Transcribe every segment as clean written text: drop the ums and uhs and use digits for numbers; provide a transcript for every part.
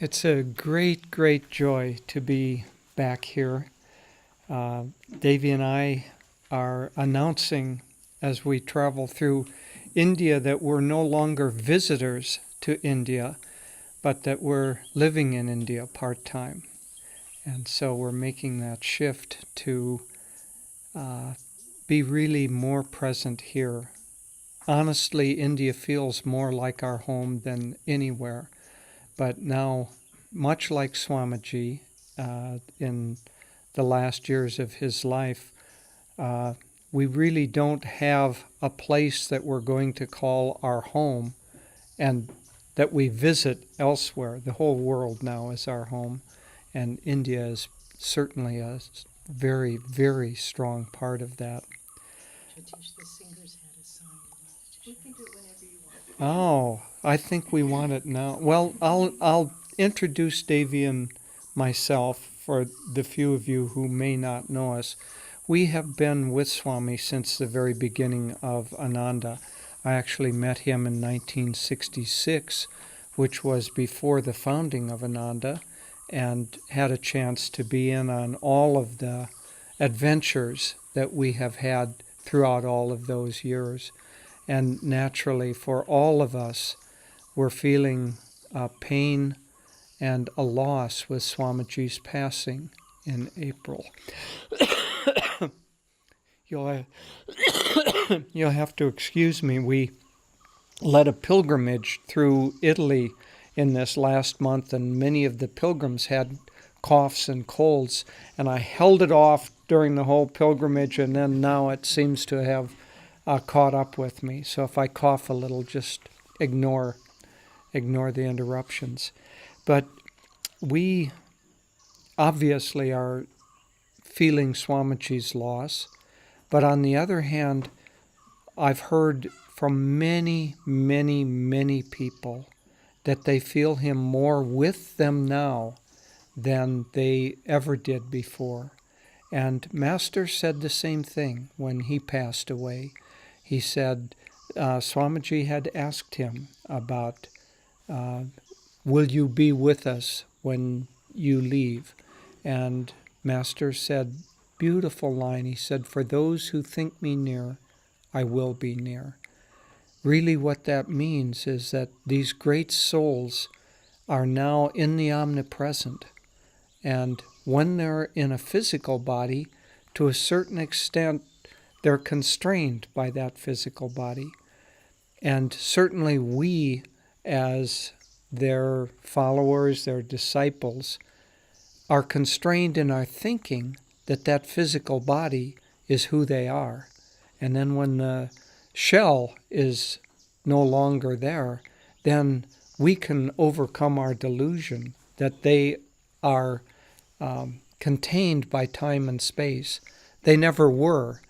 It's a great, great joy to be back here. Devi and I are announcing as we travel through India that we're no longer visitors to India, but that we're living in India part-time. And so we're making that shift to be really more present here. Honestly, India feels more like our home than anywhere. But now, much like Swamiji in the last years of his life, we really don't have a place that we're going to call our home and that we visit elsewhere. The whole world now is our home, and India is certainly a very, very strong part of that. Jyotish, the singers had a song. We can do it whenever you want. Oh, I think we want it now. Well, I'll introduce Devi and myself for the few of you who may not know us. We have been with Swami since the very beginning of Ananda. I actually met him in 1966, which was before the founding of Ananda, and had a chance to be in on all of the adventures that we have had throughout all of those years. And naturally, for all of us, we're feeling pain and a loss with Swamiji's passing in April. You'll have to excuse me. We led a pilgrimage through Italy in this last month, and many of the pilgrims had coughs and colds, and I held it off during the whole pilgrimage, and then now it seems to have caught up with me. So if I cough a little, just ignore the interruptions. But we obviously are feeling Swamiji's loss. But on the other hand, I've heard from many, many, many people that they feel him more with them now than they ever did before. And Master said the same thing when he passed away. He said Swamiji had asked him about, will you be with us when you leave? And Master said, beautiful line, he said, for those who think me near, I will be near. Really what that means is that these great souls are now in the omnipresent. And when they're in a physical body, to a certain extent, they're constrained by that physical body. And certainly we, as their followers, their disciples, are constrained in our thinking that that physical body is who they are. And then when the shell is no longer there, then we can overcome our delusion that they are contained by time and space. They never were,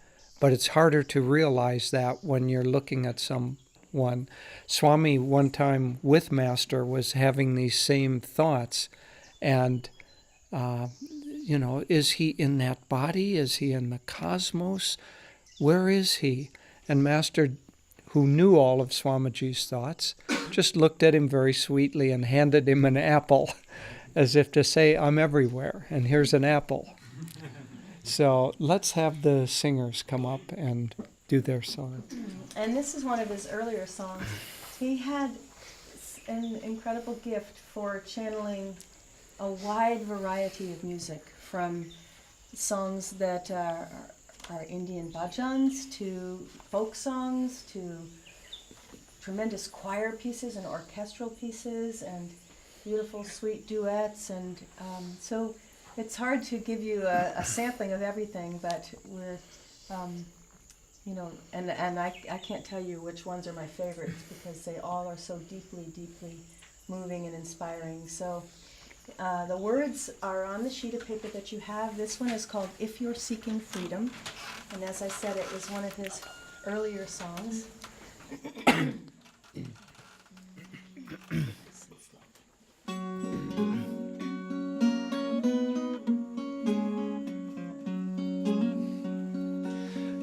but it's harder to realize that when you're looking at someone. Swami, one time with Master, was having these same thoughts, and is he in that body? Is he in the cosmos? Where is he? And Master, who knew all of Swamiji's thoughts, just looked at him very sweetly and handed him an apple, as if to say, I'm everywhere, and here's an apple. So let's have the singers come up and do their song. And this is one of his earlier songs. He had an incredible gift for channeling a wide variety of music, from songs that are Indian bhajans to folk songs to tremendous choir pieces and orchestral pieces and beautiful sweet duets. And so it's hard to give you a sampling of everything, but we're, and I can't tell you which ones are my favorites because they all are so deeply, deeply moving and inspiring. So the words are on the sheet of paper that you have. This one is called If You're Seeking Freedom. And as I said, it was one of his earlier songs.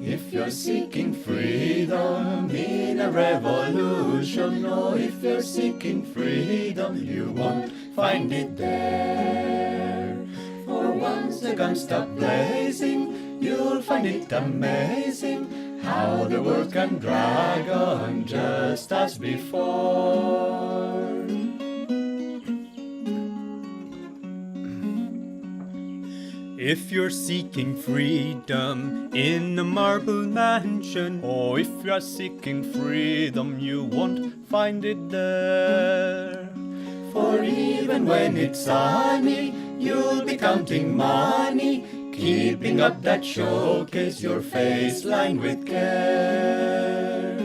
If you're seeking freedom in a revolution, no, if you're seeking freedom, you won't find it there. For once the guns stop blazing, you'll find it amazing how the world can drag on just as before. If you're seeking freedom in a marble mansion, or if you're seeking freedom, you won't find it there. For even when it's sunny, you'll be counting money, keeping up that showcase, your face lined with care.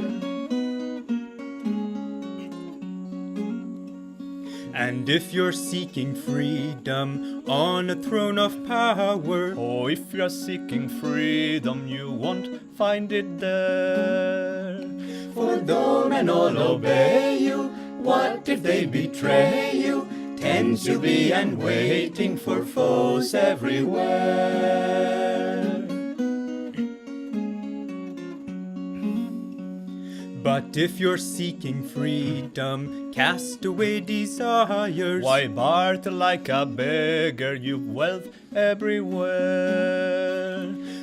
And if you're seeking freedom on a throne of power, or if you're seeking freedom, you won't find it there. For though men all obey you, what if they betray you? Tense you'll be and waiting for foes everywhere. But if you're seeking freedom, cast away desires. Why barter like a beggar? You've wealth everywhere.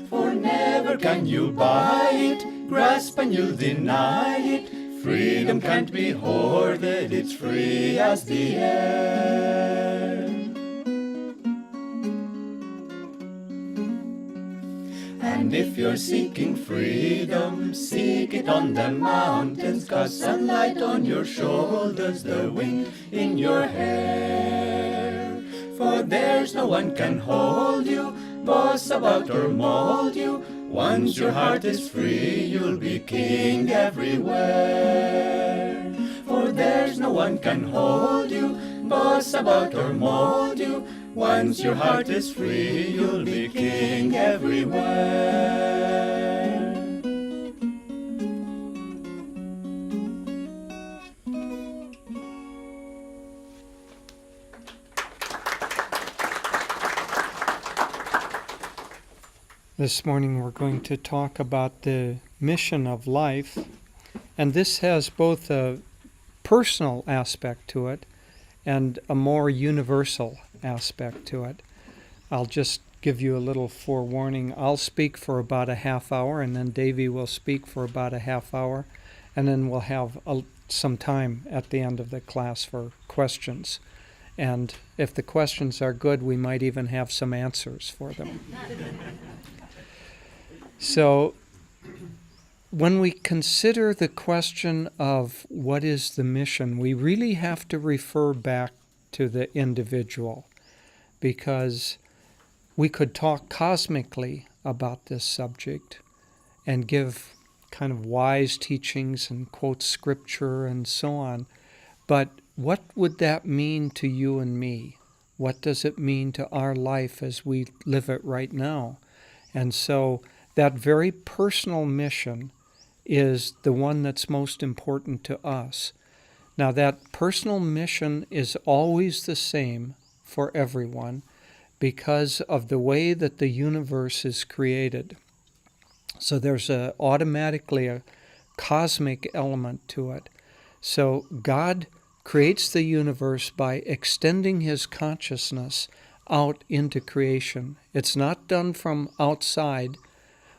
For never can you buy it, grasp and you'll deny it. Freedom can't be hoarded, it's free as the air. And if you're seeking freedom, seek it on the mountains, 'cause sunlight on your shoulders, the wind in your hair. For there's no one can hold you, boss about or mold you. Once your heart is free, you'll be king everywhere. For there's no one can hold you, boss about or mold you. Once your heart is free, you'll be king everywhere. This morning we're going to talk about the mission of life, and this has both a personal aspect to it and a more universal aspect to it. I'll just give you a little forewarning. I'll speak for about a half hour, and then Devi will speak for about a half hour, and then we'll have some time at the end of the class for questions. And if the questions are good, we might even have some answers for them. So, when we consider the question of what is the mission, we really have to refer back to the individual, because we could talk cosmically about this subject and give kind of wise teachings and quote scripture and so on, but what would that mean to you and me? What does it mean to our life as we live it right now? And so that very personal mission is the one that's most important to us. Now, that personal mission is always the same for everyone because of the way that the universe is created. So there's automatically a cosmic element to it. So God creates the universe by extending his consciousness out into creation. It's not done from outside,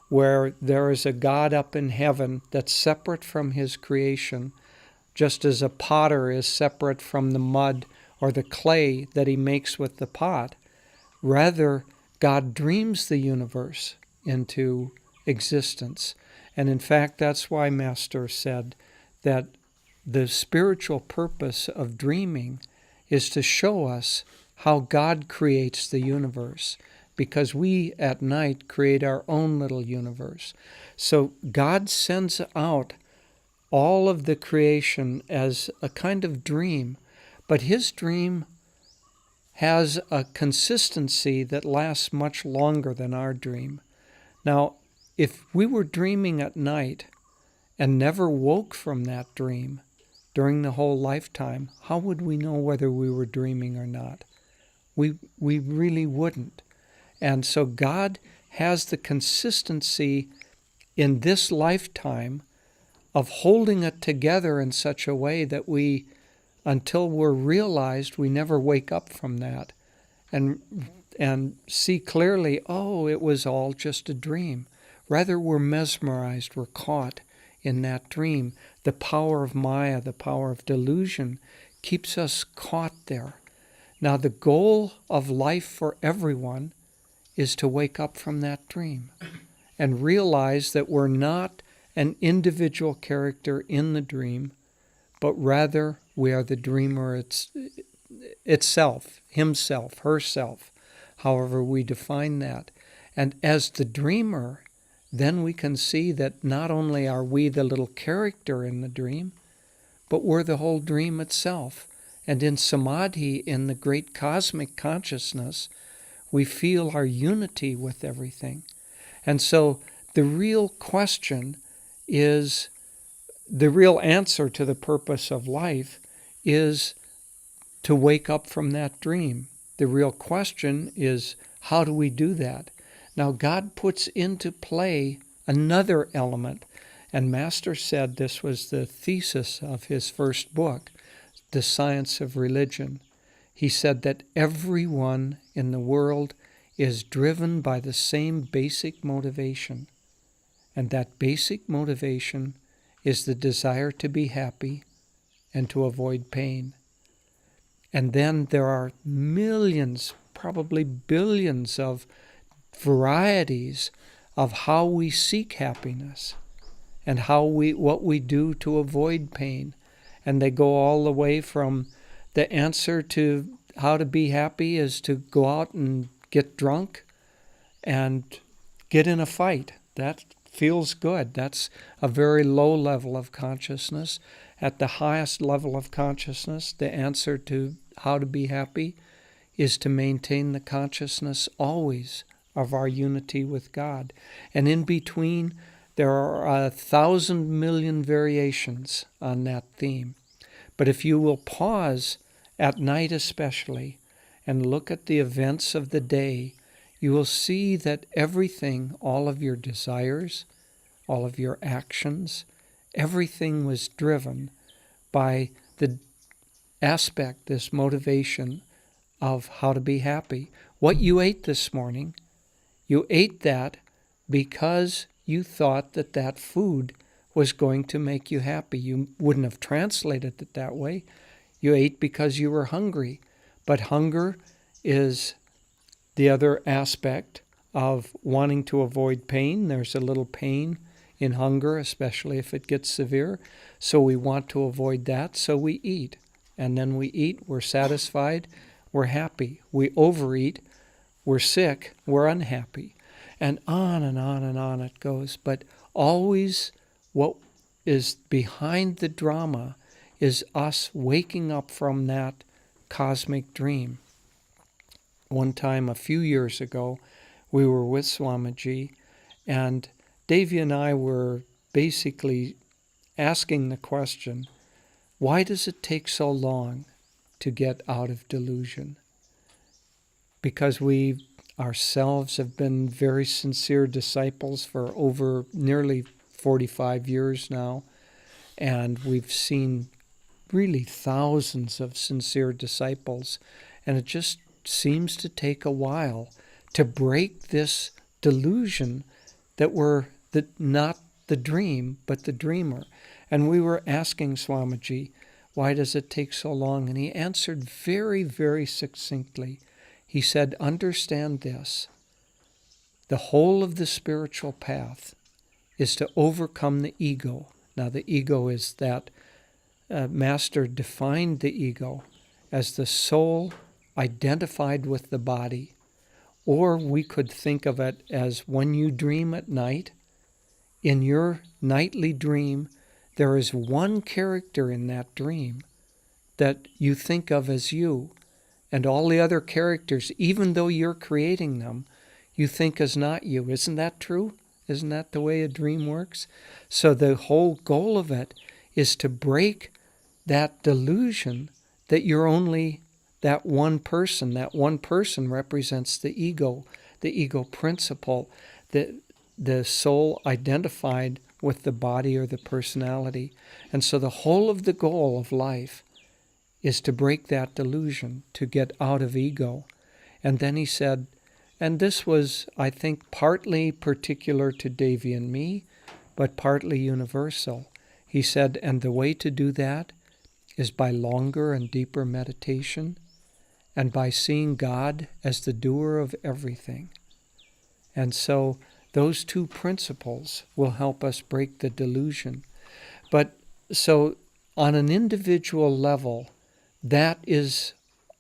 where there is a God up in heaven that's separate from his creation, just as a potter is separate from the mud or the clay that he makes with the pot. Rather, God dreams the universe into existence. And in fact, that's why Master said that the spiritual purpose of dreaming is to show us how God creates the universe, because we at night create our own little universe. So God sends out all of the creation as a kind of dream, but his dream has a consistency that lasts much longer than our dream. Now, if we were dreaming at night and never woke from that dream during the whole lifetime, how would we know whether we were dreaming or not? We really wouldn't. And so God has the consistency in this lifetime of holding it together in such a way that we until we're realized, we never wake up from that and see clearly, oh, it was all just a dream. Rather, we're mesmerized, we're caught in that dream. The power of Maya, the power of delusion, keeps us caught there. Now, the goal of life for everyone is to wake up from that dream and realize that we're not an individual character in the dream, but rather we are the dreamer itself, himself, herself, however we define that. And as the dreamer, then we can see that not only are we the little character in the dream, but we're the whole dream itself. And in samadhi, in the great cosmic consciousness, we feel our unity with everything. And so the real question is, the real answer to the purpose of life is to wake up from that dream. The real question is, how do we do that? Now, God puts into play another element, and Master said this was the thesis of his first book, The Science of Religion. He said that everyone in the world is driven by the same basic motivation, and that basic motivation is the desire to be happy and to avoid pain. And then there are millions, probably billions of varieties of how we seek happiness and what we do to avoid pain. And they go all the way from the answer to how to be happy is to go out and get drunk and get in a fight. That feels good. That's a very low level of consciousness. At the highest level of consciousness, the answer to how to be happy is to maintain the consciousness always of our unity with God. And in between, there are 1,000 million variations on that theme. But if you will pause at night especially and look at the events of the day, you will see that everything, all of your desires, all of your actions, everything was driven by the aspect, this motivation of how to be happy. What you ate this morning, you ate that because you thought that that food was going to make you happy. You wouldn't have translated it that way. You ate because you were hungry. But hunger is the other aspect of wanting to avoid pain. There's a little pain in hunger, especially if it gets severe. So we want to avoid that, so we eat. And then we eat, we're satisfied, we're happy. We overeat, we're sick, we're unhappy. And on and on and on it goes. But always what is behind the drama is us waking up from that cosmic dream. One time, a few years ago, we were with Swamiji, and Devi and I were basically asking the question, why does it take so long to get out of delusion? Because we ourselves have been very sincere disciples for over nearly 45 years now, and we've seen really thousands of sincere disciples, and it just seems to take a while to break this delusion that we're not the dream, but the dreamer. And we were asking Swamiji, why does it take so long? And he answered very, very succinctly. He said, understand this. The whole of the spiritual path is to overcome the ego. Now, the ego is that Master defined the ego as the soul identified with the body. Or we could think of it as when you dream at night, in your nightly dream, there is one character in that dream that you think of as you. And all the other characters, even though you're creating them, you think as not you. Isn't that true? Isn't that the way a dream works? So the whole goal of it is to break that delusion that you're only that one person. That one person represents the ego principle, the soul identified with the body or the personality. And so the whole of the goal of life is to break that delusion, to get out of ego. And then he said, and this was, I think, partly particular to Devi and me, but partly universal. He said, and the way to do that is by longer and deeper meditation and by seeing God as the doer of everything. And so those two principles will help us break the delusion. But so on an individual level, that is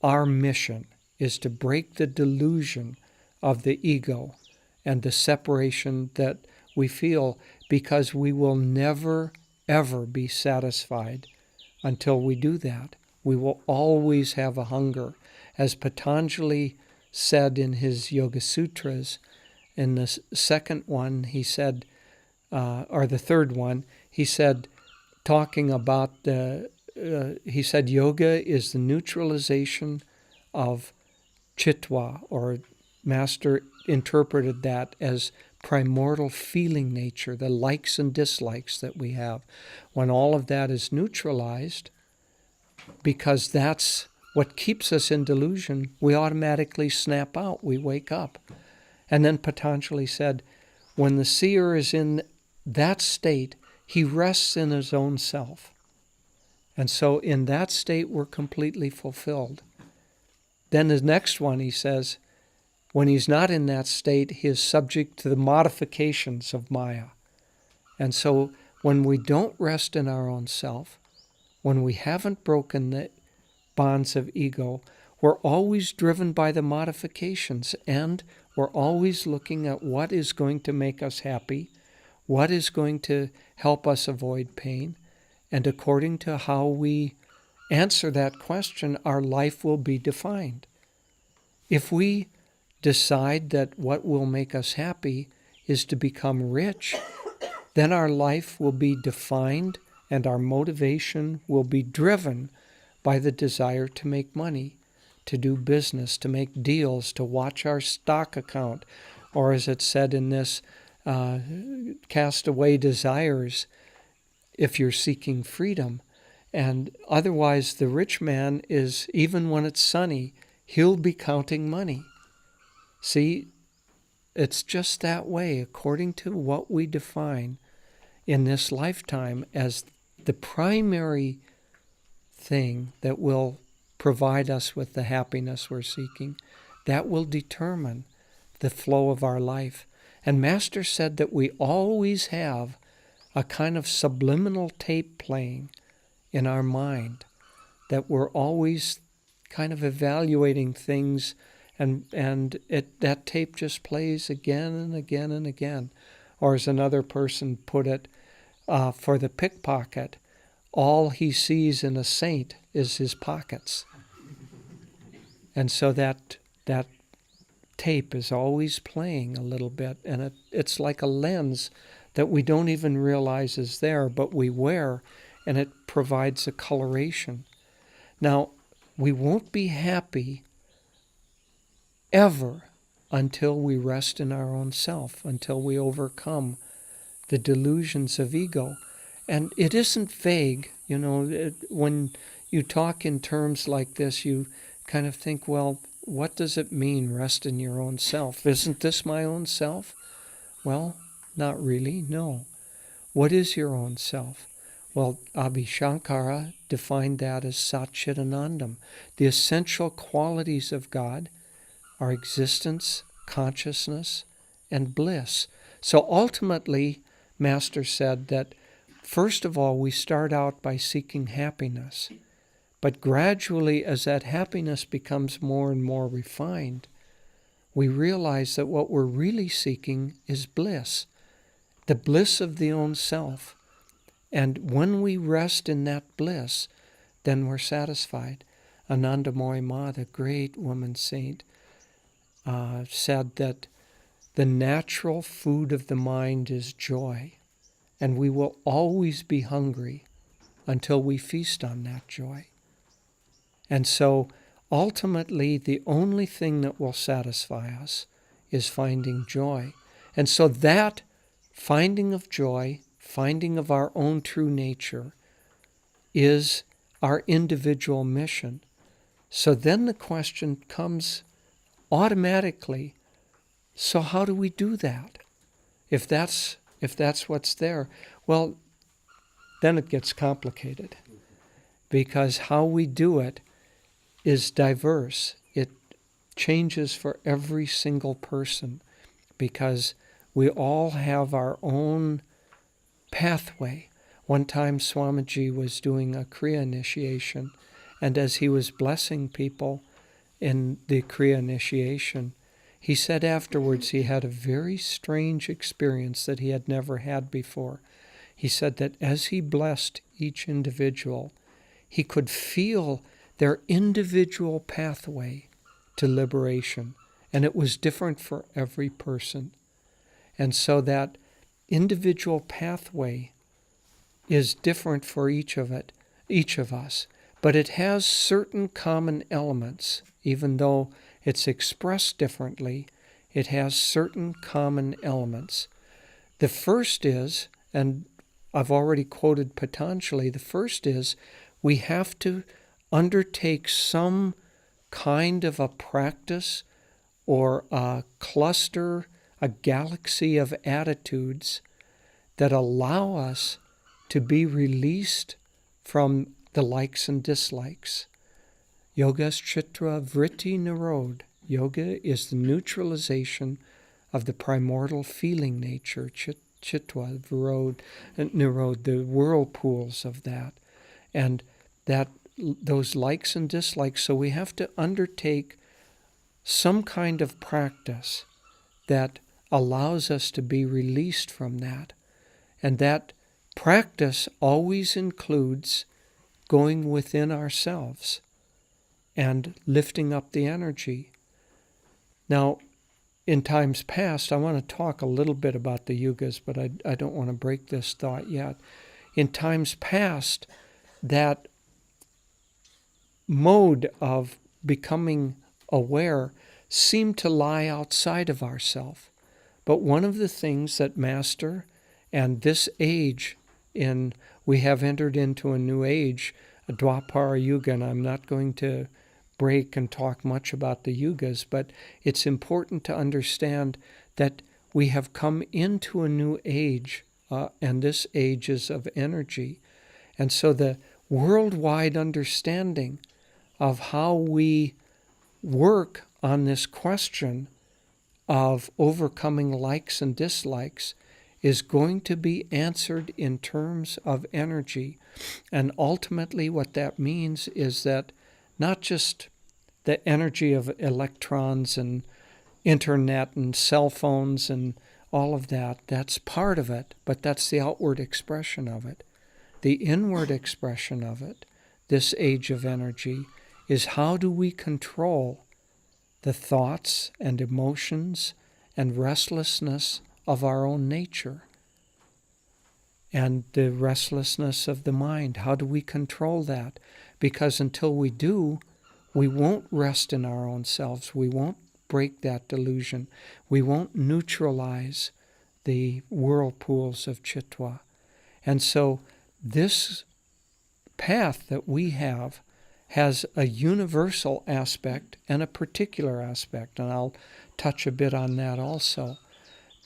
our mission, is to break the delusion of the ego and the separation that we feel, because we will never, ever be satisfied until we do that. We will always have a hunger. As Patanjali said in his Yoga Sutras, in the second one, he said, or the third one, he said, talking about he said, yoga is the neutralization of chitwa, or Master interpreted that as primordial feeling nature, the likes and dislikes that we have. When all of that is neutralized, because that's what keeps us in delusion, we automatically snap out, we wake up. And then Patanjali said, when the seer is in that state, he rests in his own self. And so in that state, we're completely fulfilled. Then the next one, he says, when he's not in that state, he is subject to the modifications of Maya. And so when we don't rest in our own self, when we haven't broken the bonds of ego, we're always driven by the modifications, and we're always looking at what is going to make us happy, what is going to help us avoid pain, and according to how we answer that question, our life will be defined. If we decide that what will make us happy is to become rich, then our life will be defined and our motivation will be driven by the desire to make money, to do business, to make deals, to watch our stock account, or as it's said in this, cast away desires if you're seeking freedom. And otherwise, the rich man is, even when it's sunny, he'll be counting money. See, it's just that way, according to what we define in this lifetime as the primary thing that will provide us with the happiness we're seeking. That will determine the flow of our life. And Master said that we always have a kind of subliminal tape playing in our mind, that we're always kind of evaluating things, and that tape just plays again and again and again. Or as another person put it, for the pickpocket, all he sees in a saint is his pockets. And so that tape is always playing a little bit, and it's like a lens that we don't even realize is there, but we wear, and it provides a coloration. Now, we won't be happy ever until we rest in our own self, until we overcome the delusions of ego. And it isn't vague, when you talk in terms like this, you kind of think, well, what does it mean, rest in your own self? Isn't this my own self? Well, not really, no. What is your own self? Well, Adi Shankara defined that as Satchidanandam. The essential qualities of God are existence, consciousness, and bliss. So ultimately, Master said that first of all, we start out by seeking happiness. But gradually, as that happiness becomes more and more refined, we realize that what we're really seeking is bliss, the bliss of the own self. And when we rest in that bliss, then we're satisfied. Anandamoyi Ma, the great woman saint, said that the natural food of the mind is joy, and we will always be hungry until we feast on that joy. And so, ultimately, the only thing that will satisfy us is finding joy. And so that finding of joy, finding of our own true nature, is our individual mission. So then the question comes automatically, so how do we do that? If that's what's there, well, then it gets complicated, because how we do it is diverse. It changes for every single person, because we all have our own pathway. One time Swamiji was doing a Kriya initiation, and as he was blessing people in the Kriya initiation, he said afterwards he had a very strange experience that he had never had before. He said that as he blessed each individual, he could feel their individual pathway to liberation, and it was different for every person. And so that individual pathway is different for each of us, but it has certain common elements. Even though it's expressed differently, it has certain common elements. The first is, and I've already quoted Patanjali, the first is we have to undertake some kind of a practice or a cluster, a galaxy of attitudes that allow us to be released from the likes and dislikes. Yogaschitra vritti nirod. Yoga is the neutralization of the primordial feeling nature, chitwa, nirod, the whirlpools of that. And that those likes and dislikes, so we have to undertake some kind of practice that allows us to be released from that. And that practice always includes going within ourselves and lifting up the energy. Now, in times past, I want to talk a little bit about the yugas, but I don't want to break this thought yet. In times past, that mode of becoming aware seemed to lie outside of ourself. But one of the things that Master and this age, we have entered into a new age, a Dwapara Yuga, and I'm not going to break and talk much about the yugas, but it's important to understand that we have come into a new age, and this age is of energy. And so the worldwide understanding of how we work on this question of overcoming likes and dislikes is going to be answered in terms of energy. And ultimately what that means is that not just the energy of electrons and internet and cell phones and all of that, that's part of it, but that's the outward expression of it. The inward expression of it, this age of energy, is how do we control the thoughts and emotions and restlessness of our own nature and the restlessness of the mind. How do we control that? Because until we do, we won't rest in our own selves. We won't break that delusion. We won't neutralize the whirlpools of Chitwa. And so this path that we have has a universal aspect and a particular aspect, and I'll touch a bit on that also.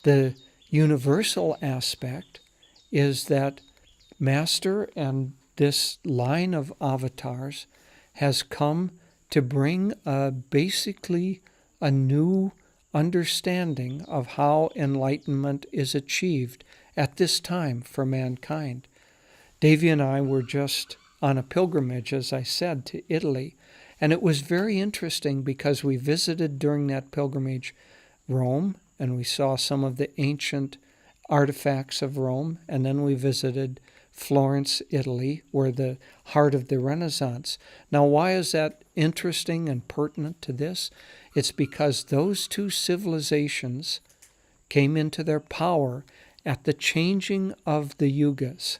The universal aspect is that Master and this line of avatars has come to bring basically a new understanding of how enlightenment is achieved at this time for mankind. Devi and I were just on a pilgrimage, as I said, to Italy, and it was very interesting because we visited during that pilgrimage Rome, and we saw some of the ancient artifacts of Rome, and then we visited Florence, Italy, where the heart of the Renaissance. Now, why is that interesting and pertinent to this? It's because those two civilizations came into their power at the changing of the yugas.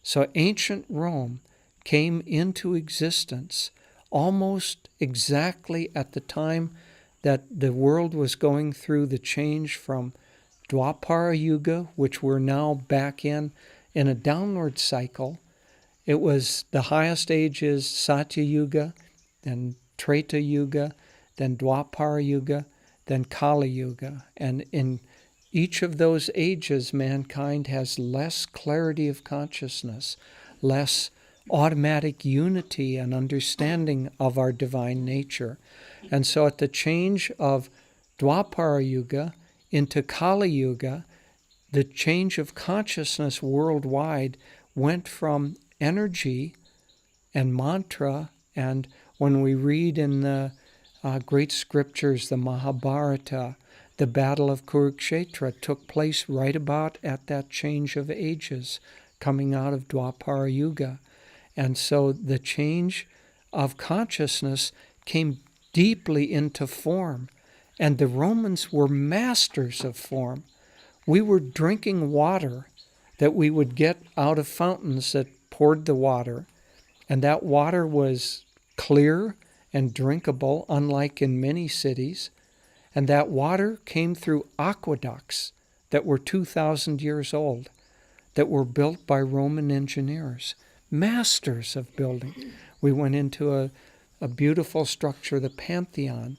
So ancient Rome came into existence almost exactly at the time that the world was going through the change from Dwapara Yuga, which we're now back in a downward cycle, It was the highest age is Satya Yuga, then Treta Yuga, then Dwapara Yuga, then Kali Yuga. And in each of those ages, mankind has less clarity of consciousness, less automatic unity and understanding of our divine nature. And so at the change of Dwapara Yuga into Kali Yuga, the change of consciousness worldwide went from energy and mantra, and when we read in the great scriptures, the Mahabharata, the Battle of Kurukshetra took place right about at that change of ages, coming out of Dwapara Yuga. And so the change of consciousness came deeply into form, and the Romans were masters of form. We were drinking water that we would get out of fountains that poured the water, and that water was clear and drinkable, unlike in many cities. And that water came through aqueducts that were 2,000 years old, that were built by Roman engineers, masters of building. We went into a beautiful structure, the Pantheon,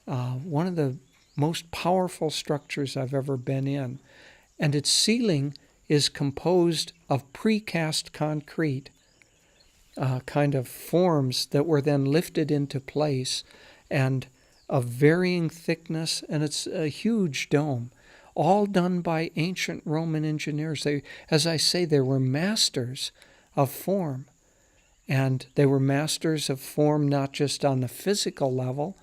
one of the most powerful structures I've ever been in. And its ceiling is composed of precast concrete, kind of forms that were then lifted into place, and of varying thickness, and it's a huge dome, all done by ancient Roman engineers. They, as I say, they were masters of form, and they were masters of form not just on the physical level,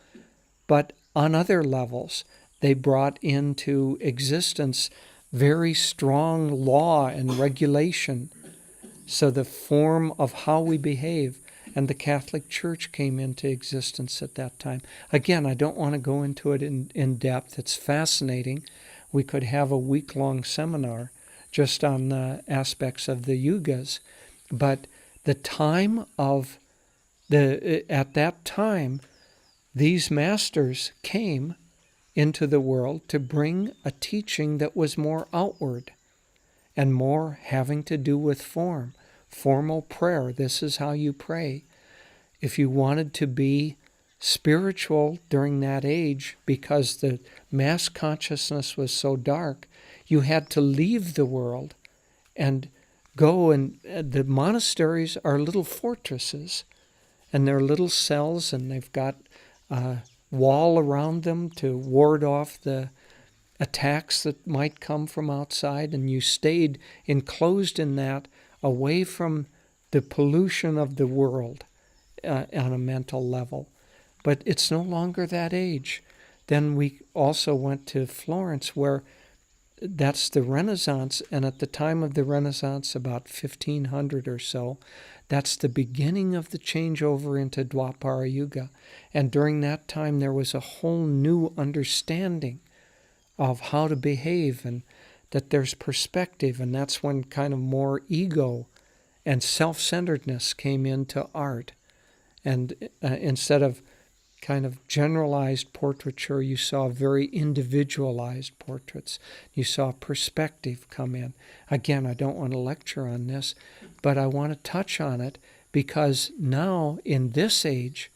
but on other levels. They brought into existence very strong law and regulation, so the form of how we behave. And the Catholic Church came into existence at that time. Again, I don't want to go into it in depth. It's fascinating. We could have a week-long seminar just on the aspects of the yugas. But the time of at that time, these masters came into the world to bring a teaching that was more outward and more having to do with form. Formal prayer, this is how you pray. If you wanted to be spiritual during that age, because the mass consciousness was so dark, you had to leave the world and go, and the monasteries are little fortresses, and they're little cells, and they've got a wall around them to ward off the attacks that might come from outside, and you stayed enclosed in that, away from the pollution of the world on a mental level. But it's no longer that age. Then we also went to Florence, where that's the Renaissance, and at the time of the Renaissance, about 1500 or so, that's the beginning of the changeover into Dwapara Yuga. And during that time, there was a whole new understanding of how to behave, and that there's perspective, and that's when kind of more ego and self-centeredness came into art. And instead of kind of generalized portraiture, you saw very individualized portraits. You saw perspective come in. Again, I don't want to lecture on this, but I want to touch on it, because now in this age,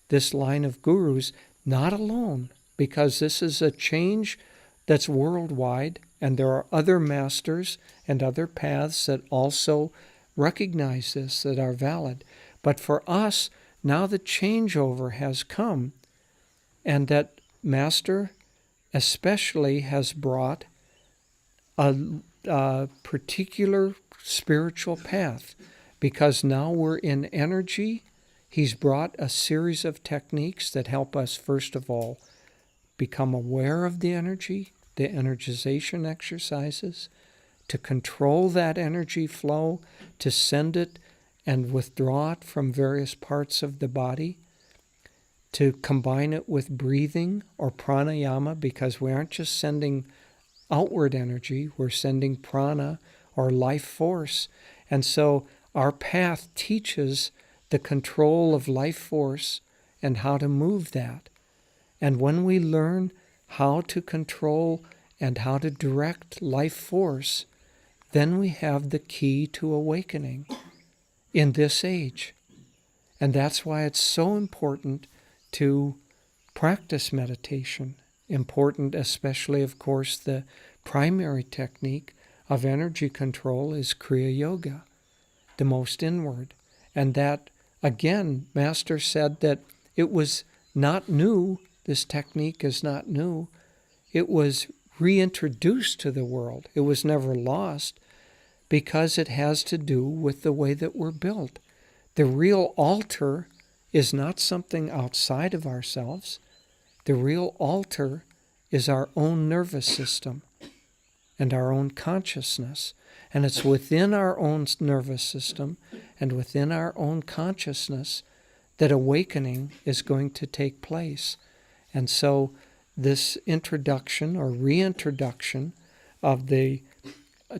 this line of gurus, not alone, because this is a change that's worldwide, and there are other masters and other paths that also recognize this, that are valid. But for us, now the changeover has come, and that master especially has brought a particular spiritual path, because now we're in energy. He's brought a series of techniques that help us, first of all, become aware of the energy, the energization exercises, to control that energy flow, to send it and withdraw it from various parts of the body, to combine it with breathing or pranayama, because we aren't just sending outward energy, we're sending prana or life force. And so our path teaches the control of life force and how to move that. And when we learn how to control and how to direct life force, then we have the key to awakening. in this age. And that's why it's so important to practice meditation. Important, especially, of course, the primary technique of energy control is Kriya Yoga, the most inward. And that, again, Master said that it was not new. This technique is not new. It was reintroduced to the world. It was never lost because it has to do with the way that we're built. The real altar is not something outside of ourselves. The real altar is our own nervous system and our own consciousness. And it's within our own nervous system and within our own consciousness that awakening is going to take place. And so this introduction or reintroduction of the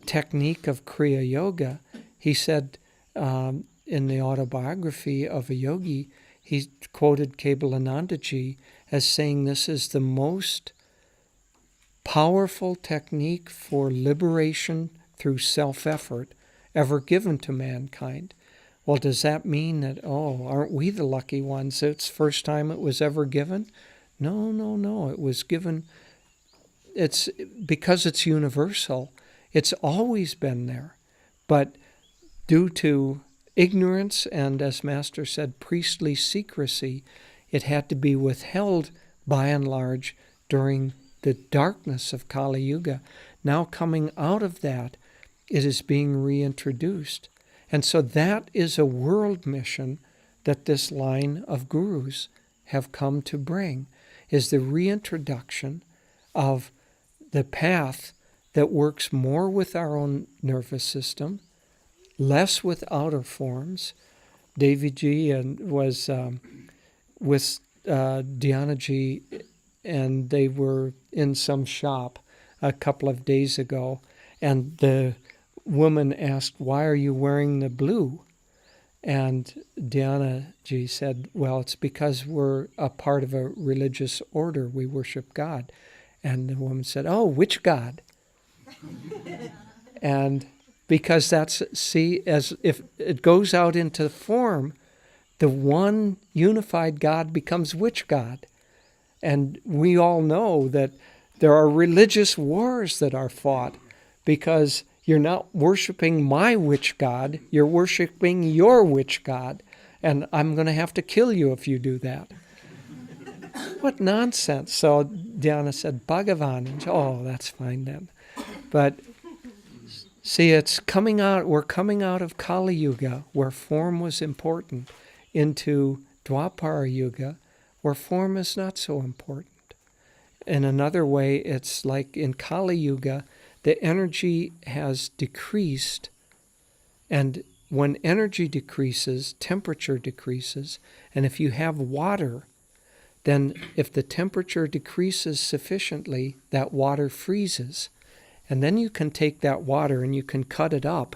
technique of Kriya Yoga, he said in the autobiography of a yogi, he quoted Kebalanandaji as saying this is the most powerful technique for liberation through self-effort ever given to mankind. Well, does that mean that, aren't we the lucky ones? It's the first time it was ever given? No. It was given, it's because it's universal. It's always been there. But due to ignorance and, as Master said, priestly secrecy, it had to be withheld by and large during the darkness of Kali Yuga. Now coming out of that, it is being reintroduced. And so that is a world mission that this line of gurus have come to bring, is the reintroduction of the path that works more with our own nervous system, less with outer forms. Deviji was with Dhyanaji, and they were in some shop a couple of days ago, and the woman asked, "Why are you wearing the blue?" And Dhyanaji said, "Well, it's because we're a part of a religious order. We worship God." And the woman said, "Oh, which God?" And because that's, as if it goes out into form, the one unified God becomes which God? And we all know that there are religious wars that are fought because you're not worshiping my witch god, you're worshiping your witch god, and I'm going to have to kill you if you do that. What nonsense. So Dhyana said, Bhagavan. And, that's fine then. But see, it's coming out, we're coming out of Kali Yuga, where form was important, into Dwapara Yuga, where form is not so important. In another way, it's like in Kali Yuga, the energy has decreased, and when energy decreases, temperature decreases, and if you have water, then if the temperature decreases sufficiently, that water freezes. And then you can take that water and you can cut it up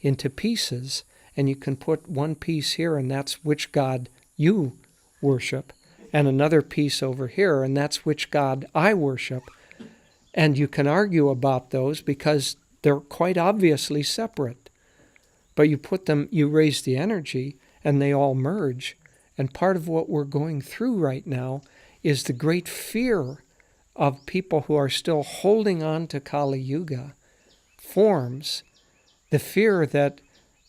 into pieces, and you can put one piece here, and that's which god you worship, and another piece over here, and that's which god I worship. And you can argue about those because they're quite obviously separate. But you put them, you raise the energy, and they all merge. And part of what we're going through right now is the great fear of people who are still holding on to Kali Yuga forms, the fear that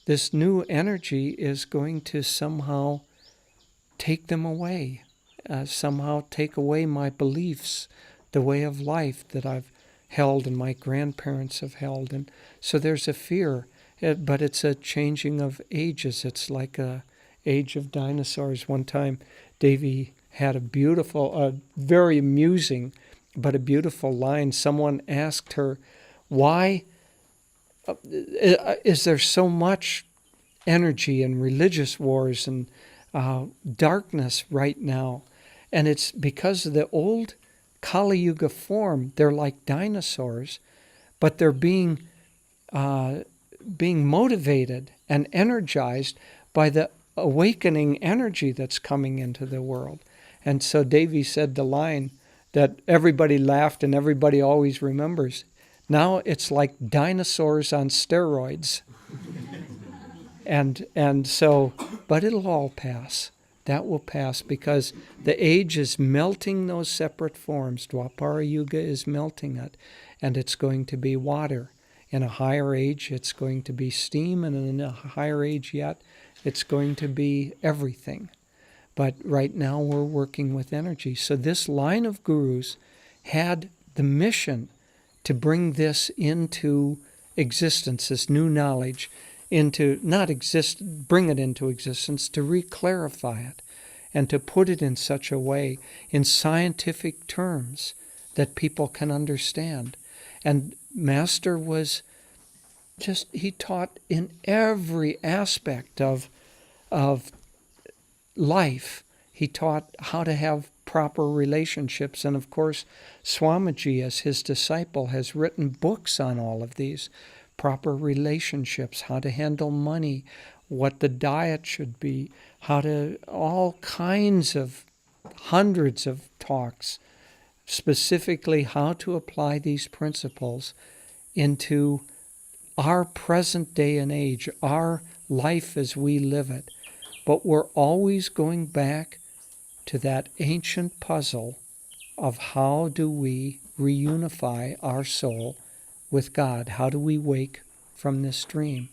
this new energy is going to somehow take them away, somehow take away my beliefs, the way of life that I've held and my grandparents have held. And so there's a fear, but it's a changing of ages. It's like a age of dinosaurs. One time, Devi had a beautiful, very amusing, but a beautiful line. Someone asked her, why is there so much energy and religious wars and darkness right now? And it's because of the old Kali Yuga form. They're like dinosaurs, but they're being motivated and energized by the awakening energy that's coming into the world. And so Devi said the line that everybody laughed and everybody always remembers. Now it's like dinosaurs on steroids. And so, but it'll all pass. That will pass because the age is melting those separate forms. Dwapara Yuga is melting it, and it's going to be water. In a higher age, it's going to be steam, and in a higher age yet, it's going to be everything. But right now, we're working with energy. So this line of gurus had the mission to bring this into existence, this new knowledge, bring it into existence, to re-clarify it, and to put it in such a way, in scientific terms, that people can understand. And Master was he taught in every aspect of life. He taught how to have proper relationships. And of course, Swamiji, as his disciple, has written books on all of these proper relationships, how to handle money, what the diet should be, all kinds of hundreds of talks, specifically how to apply these principles into our present day and age, our life as we live it. But we're always going back to that ancient puzzle of how do we reunify our soul with God? How do we wake from this dream?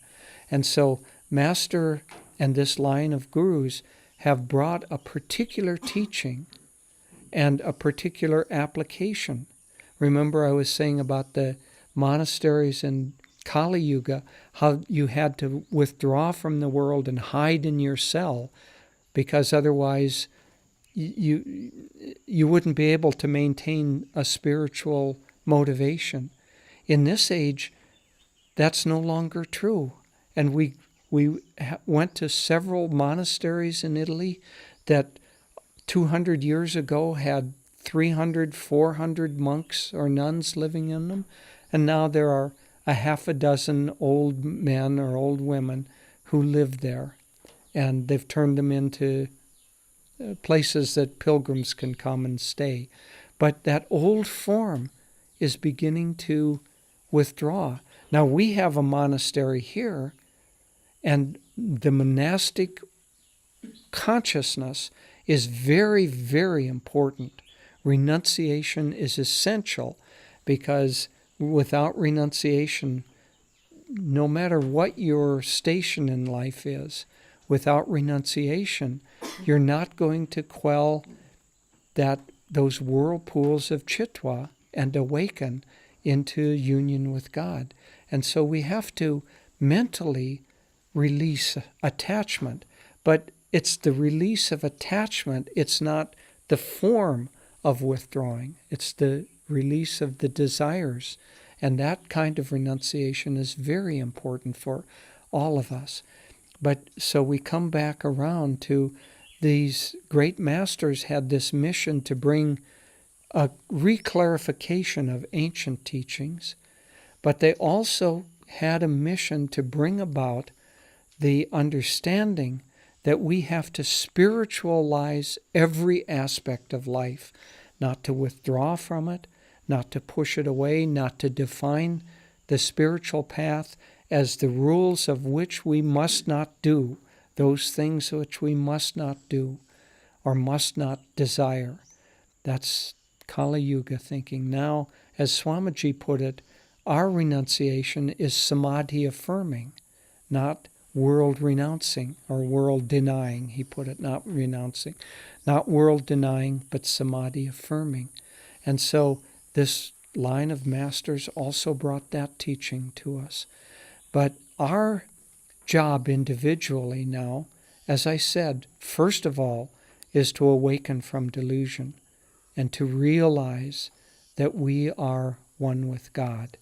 And so Master and this line of gurus have brought a particular teaching and a particular application. Remember I was saying about the monasteries in Kali Yuga, how you had to withdraw from the world and hide in your cell, because otherwise you wouldn't be able to maintain a spiritual motivation. In this age, that's no longer true. And we went to several monasteries in Italy that 200 years ago had 300, 400 monks or nuns living in them. And now there are a half a dozen old men or old women who live there. And they've turned them into places that pilgrims can come and stay. But that old form is beginning to withdraw. Now we have a monastery here, and the monastic consciousness is very, very important. Renunciation is essential, because without renunciation, no matter what your station in life is, without renunciation, you're not going to quell those whirlpools of Chitwa and awaken into union with God. And so we have to mentally release attachment. But it's the release of attachment. It's not the form of withdrawing. It's the release of the desires. And that kind of renunciation is very important for all of us. But so we come back around to these great masters had this mission to bring a reclarification of ancient teachings, but they also had a mission to bring about the understanding that we have to spiritualize every aspect of life, not to withdraw from it, not to push it away, not to define the spiritual path as the rules of which we must not do, those things which we must not do or must not desire. That's Kali Yuga thinking. Now, as Swamiji put it, our renunciation is samadhi affirming, not world renouncing or world denying, he put it, not renouncing. Not world denying, but samadhi affirming. And so this line of masters also brought that teaching to us. But our job individually now, as I said, first of all, is to awaken from delusion and to realize that we are one with God.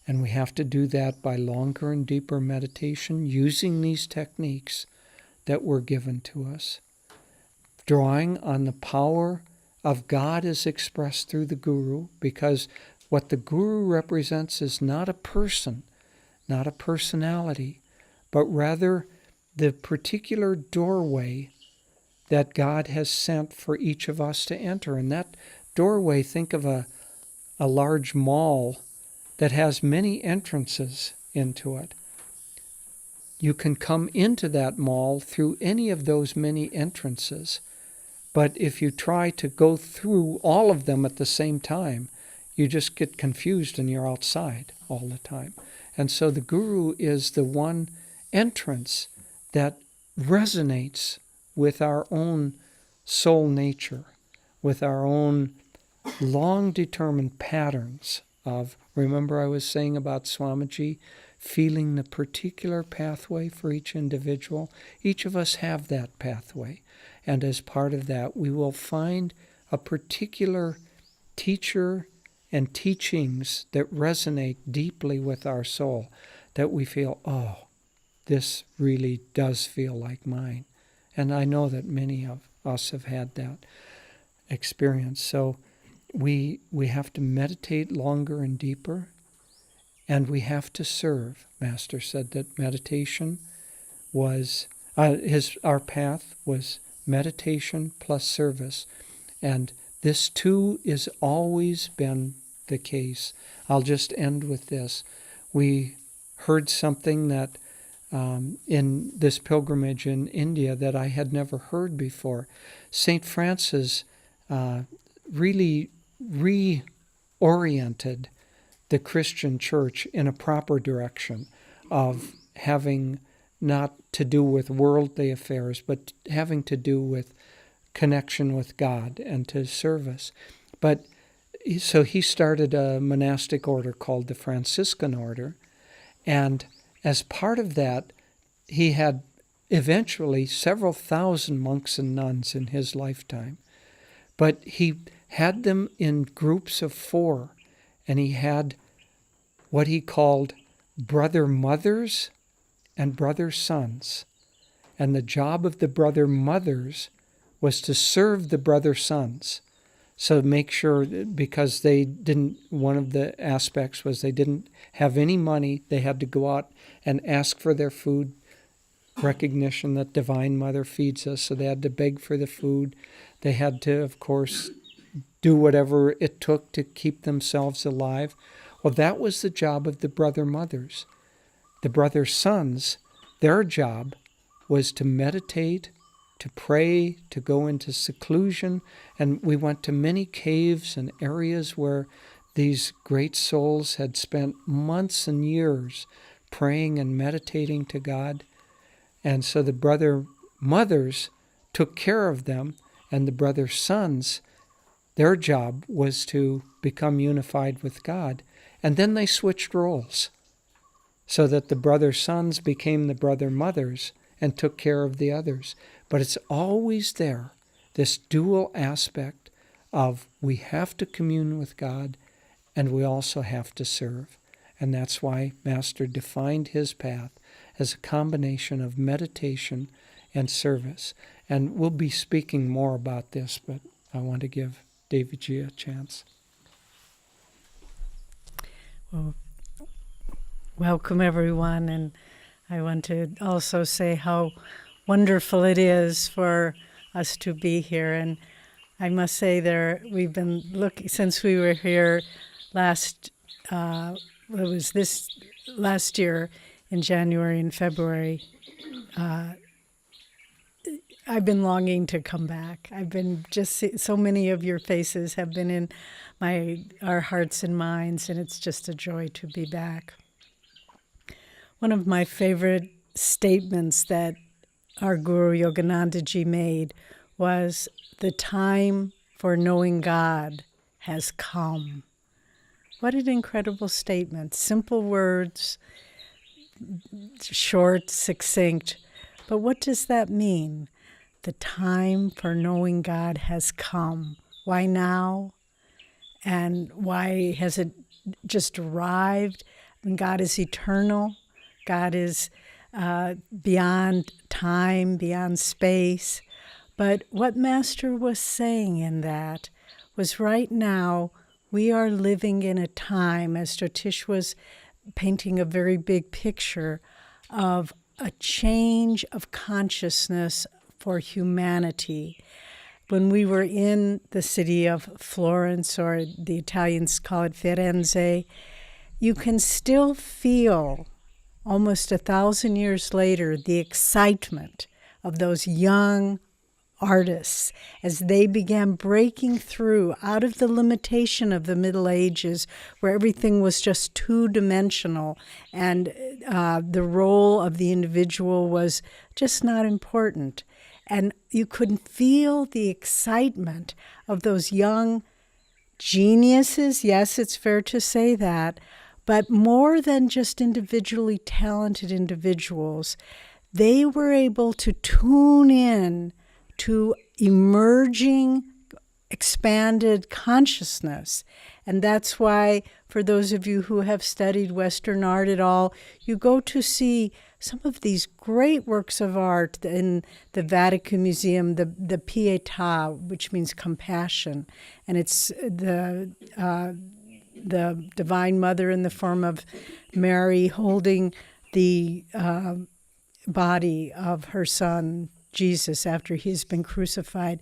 And we have to do that by longer and deeper meditation, using these techniques that were given to us, drawing on the power of God as expressed through the Guru, because what the Guru represents is not a person, not a personality, but rather the particular doorway that God has sent for each of us to enter. And that doorway, think of a large mall that has many entrances into it. you can come into that mall through any of those many entrances. But if you try to go through all of them at the same time, you just get confused and you're outside all the time. And so the Guru is the one entrance that resonates with our own soul nature, with our own long-determined patterns of, remember I was saying about Swamiji, feeling the particular pathway for each individual? Each of us have that pathway. And as part of that, we will find a particular teacher and teachings that resonate deeply with our soul, that we feel, oh, this really does feel like mine. And I know that many of us have had that experience. So we have to meditate longer and deeper, and we have to serve. Master said that meditation was, our path was meditation plus service. And this too has always been the case. I'll just end with this. We heard something that in this pilgrimage in India that I had never heard before. St. Francis really reoriented the Christian church in a proper direction of having not to do with worldly affairs, but having to do with connection with God and to service. But so he started a monastic order called the Franciscan order, and as part of that, he had eventually several thousand monks and nuns in his lifetime. But he had them in groups of 4, and he had what he called brother mothers and brother sons. And the job of the brother mothers was to serve the brother sons. So make sure, because they didn't, one of the aspects was they didn't have any money. They had to go out and ask for their food, recognition that Divine Mother feeds us. So they had to beg for the food. They had to, of course, do whatever it took to keep themselves alive. Well, that was the job of the brother mothers. The brother sons, their job was to meditate, to pray, to go into seclusion. And we went to many caves and areas where these great souls had spent months and years praying and meditating to God. And so the brother mothers took care of them, and the brother sons, their job was to become unified with God. And then they switched roles so that the brother sons became the brother mothers and took care of the others. But it's always there, this dual aspect of we have to commune with God and we also have to serve. And that's why Master defined his path as a combination of meditation and service. And we'll be speaking more about this, but I want to give Daviji a chance. Well, welcome everyone, and I want to also say how wonderful it is for us to be here. And I must say, we've been looking since we were here last year in January and February. I've been longing to come back. I've been so many of your faces have been in our hearts and minds, and it's just a joy to be back. One of my favorite statements that our Guru Yoganandaji made was, "The time for knowing God has come." What an incredible statement. Simple words, short, succinct. But what does that mean? The time for knowing God has come. Why now? And why has it just arrived? I mean, God is eternal. God is beyond time, beyond space. But what Master was saying in that was, right now we are living in a time, as Jyotish was painting a very big picture, of a change of consciousness for humanity. When we were in the city of Florence, or the Italians call it Firenze, you can still feel almost 1,000 years later, the excitement of those young artists as they began breaking through out of the limitation of the Middle Ages, where everything was just two-dimensional and the role of the individual was just not important. And you could feel the excitement of those young geniuses. Yes, it's fair to say that, but more than just individually talented individuals, they were able to tune in to emerging, expanded consciousness. And that's why, for those of you who have studied Western art at all, you go to see some of these great works of art in the Vatican Museum, the Pietà, which means compassion. And it's the Divine Mother in the form of Mary holding the body of her son, Jesus, after he's been crucified.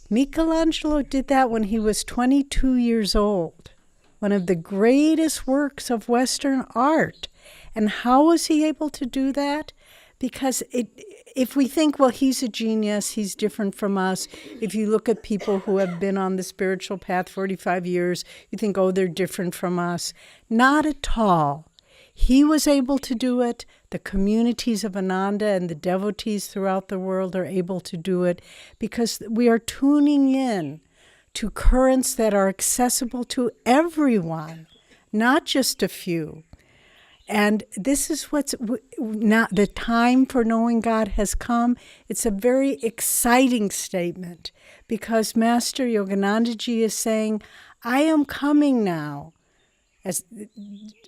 Michelangelo did that when he was 22 years old, one of the greatest works of Western art. And how was he able to do that? Because if we think, well, he's a genius, he's different from us. If you look at people who have been on the spiritual path 45 years, you think, oh, they're different from us. Not at all. He was able to do it. The communities of Ananda and the devotees throughout the world are able to do it because we are tuning in to currents that are accessible to everyone, not just a few. And this is what's not the time for knowing God has come. It's a very exciting statement because Master Yoganandaji is saying, I am coming now. As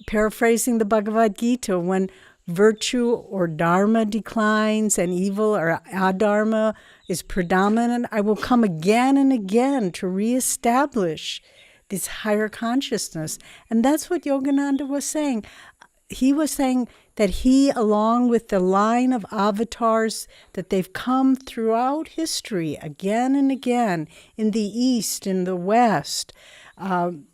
paraphrasing the Bhagavad Gita, when virtue or dharma declines and evil or adharma is predominant, I will come again and again to reestablish this higher consciousness. And that's what Yogananda was saying. He was saying that he, along with the line of avatars that they've come throughout history again and again in the East, in the West,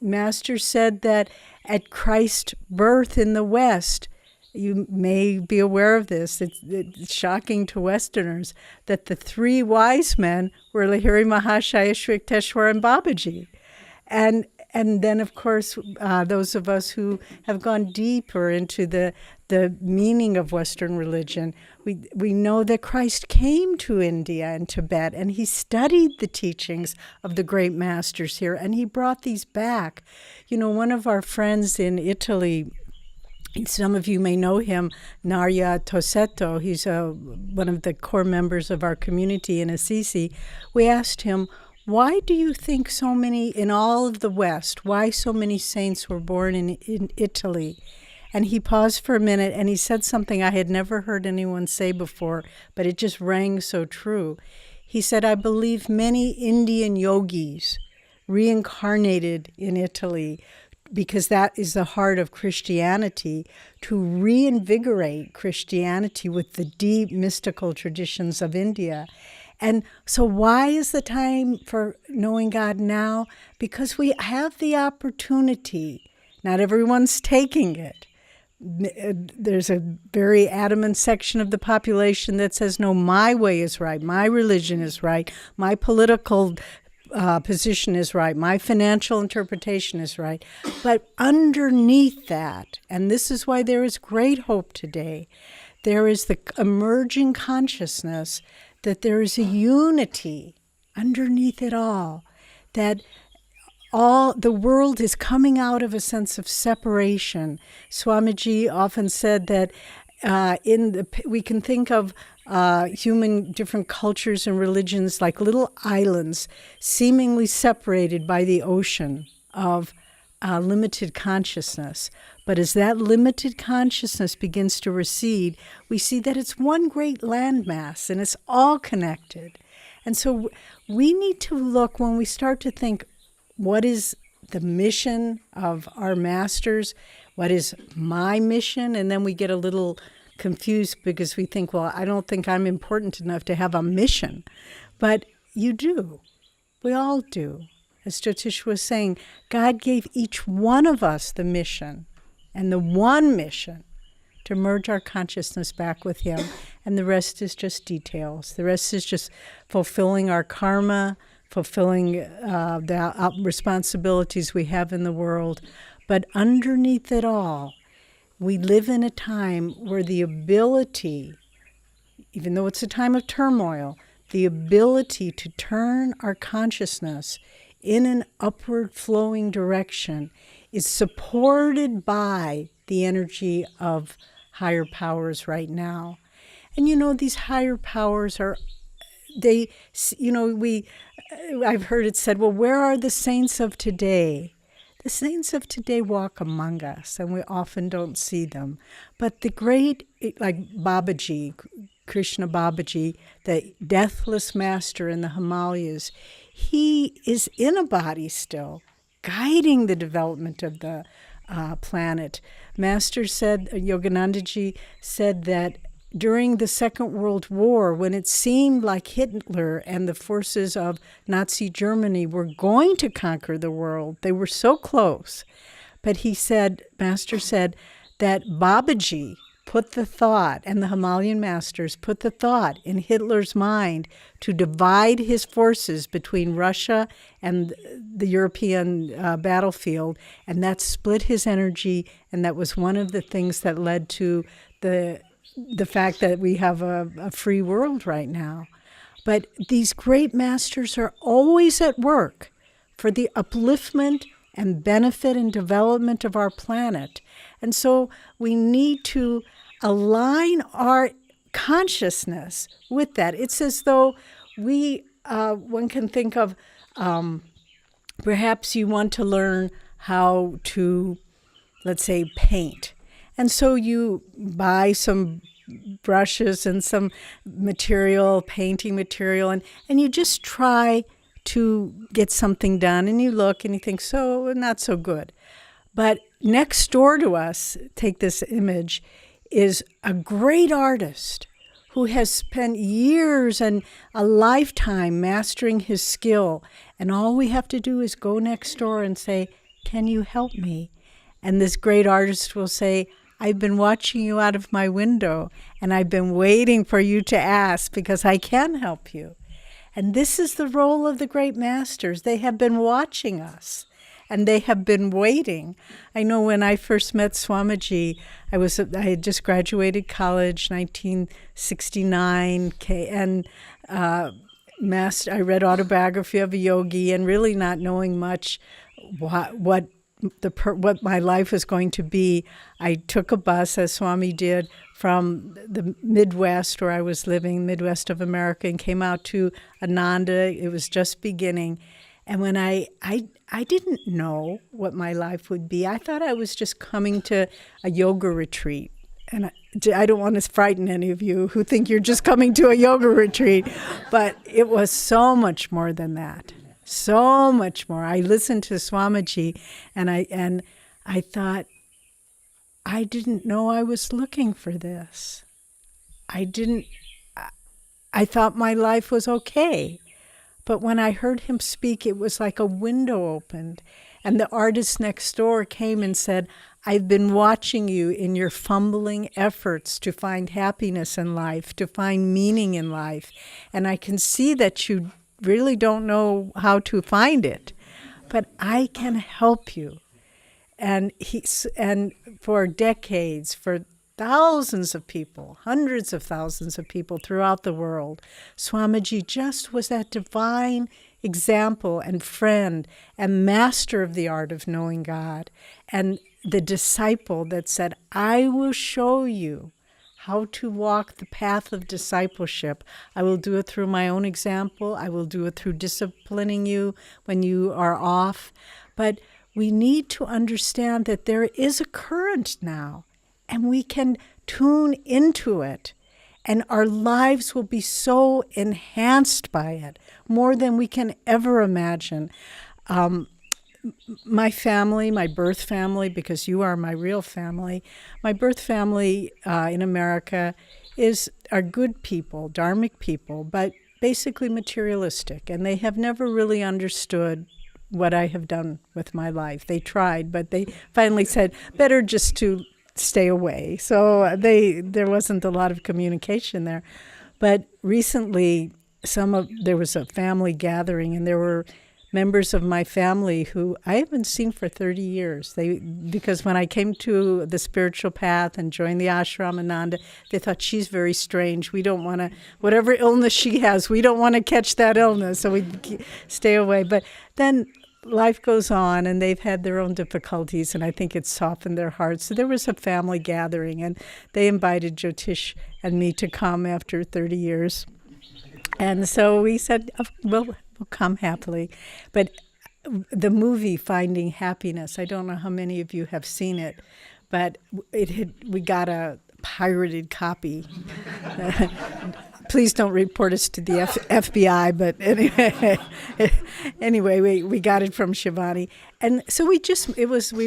Master said that at Christ's birth in the West, you may be aware of this, it's shocking to Westerners, that the three wise men were Lahiri Mahashaya, Sri Yukteswar, and Babaji. And then, of course, those of us who have gone deeper into the meaning of Western religion, we know that Christ came to India and Tibet, and he studied the teachings of the great masters here, and he brought these back. You know, one of our friends in Italy, some of you may know him, Narya Tosetto, he's one of the core members of our community in Assisi. We asked him, why do you think so many, in all of the West, why so many saints were born in Italy? And he paused for a minute and he said something I had never heard anyone say before, but it just rang so true. He said, I believe many Indian yogis reincarnated in Italy because that is the heart of Christianity, to reinvigorate Christianity with the deep mystical traditions of India. And so why is the time for knowing God now? Because we have the opportunity. Not everyone's taking it. There's a very adamant section of the population that says, no, my way is right, my religion is right, my political position is right, my financial interpretation is right. But underneath that, and this is why there is great hope today, there is the emerging consciousness that there is a unity underneath it all, that all the world is coming out of a sense of separation. Swamiji often said that we can think of human different cultures and religions like little islands seemingly separated by the ocean of limited consciousness. But as that limited consciousness begins to recede, we see that it's one great landmass and it's all connected. And so we need to look, when we start to think, what is the mission of our masters? What is my mission? And then we get a little confused because we think, well, I don't think I'm important enough to have a mission. But you do. We all do. As Jyotish was saying, God gave each one of us the mission. And the one mission to merge our consciousness back with Him. And the rest is just details. The rest is just fulfilling our karma, fulfilling the responsibilities we have in the world. But underneath it all, we live in a time where the ability, even though it's a time of turmoil, the ability to turn our consciousness in an upward flowing direction is supported by the energy of higher powers right now. And these higher powers are, I've heard it said, well, where are the saints of today? The saints of today walk among us, and we often don't see them. But the great, like Babaji, Krishna Babaji, the deathless master in the Himalayas, he is in a body still, guiding the development of the planet. Master said, Yoganandaji said that during the Second World War, when it seemed like Hitler and the forces of Nazi Germany were going to conquer the world, they were so close. But he said, Master said, that Babaji put the thought, and the Himalayan masters put the thought in Hitler's mind to divide his forces between Russia and the European battlefield, and that split his energy, and that was one of the things that led to the fact that we have a free world right now. But these great masters are always at work for the upliftment and benefit and development of our planet. And so we need to align our consciousness with that. It's as though one can think of, perhaps you want to learn how to, let's say, paint. And so you buy some brushes and some material, painting material, and you just try to get something done, and you look and you think, so, not so good. But next door to us, take this image, is a great artist who has spent years and a lifetime mastering his skill. And all we have to do is go next door and say, can you help me? And this great artist will say, I've been watching you out of my window, and I've been waiting for you to ask because I can help you. And this is the role of the great masters. They have been watching us, and they have been waiting. I know when I first met Swamiji, I had just graduated college, 1969, and I read Autobiography of a Yogi, and really not knowing much what my life was going to be. I took a bus, as Swami did, from the Midwest, where I was living, Midwest of America, and came out to Ananda. It was just beginning. And when I didn't know what my life would be. I thought I was just coming to a yoga retreat. And I don't want to frighten any of you who think you're just coming to a yoga retreat, but it was so much more than that. So much more. I listened to Swamiji, and I thought, I didn't know I was looking for this. I thought my life was okay. But when I heard him speak, it was like a window opened. And the artist next door came and said, I've been watching you in your fumbling efforts to find happiness in life, to find meaning in life. And I can see that you really don't know how to find it. But I can help you. And for decades, for thousands of people, hundreds of thousands of people throughout the world, Swamiji just was that divine example and friend and master of the art of knowing God, and the disciple that said, I will show you how to walk the path of discipleship. I will do it through my own example. I will do it through disciplining you when you are off. But we need to understand that there is a current now, and we can tune into it, and our lives will be so enhanced by it, more than we can ever imagine. My family, my birth family, because you are my real family, my birth family in America are good people, dharmic people, but basically materialistic, and they have never really understood what I have done with my life. They tried, but they finally said, better just to stay away. So there wasn't a lot of communication there. But recently, there was a family gathering, and there were members of my family who I haven't seen for 30 years. Because when I came to the spiritual path and joined the ashram Ananda, they thought, she's very strange. We don't want to, whatever illness she has, we don't want to catch that illness, so we stay away. But then life goes on, and they've had their own difficulties, and I think it's softened their hearts. So there was a family gathering, and they invited Jyotish and me to come after 30 years. And so we said, we'll come happily. But the movie Finding Happiness, I don't know how many of you have seen it, but we got a pirated copy. Please don't report us to the FBI, but anyway, we got it from Shivani. And so we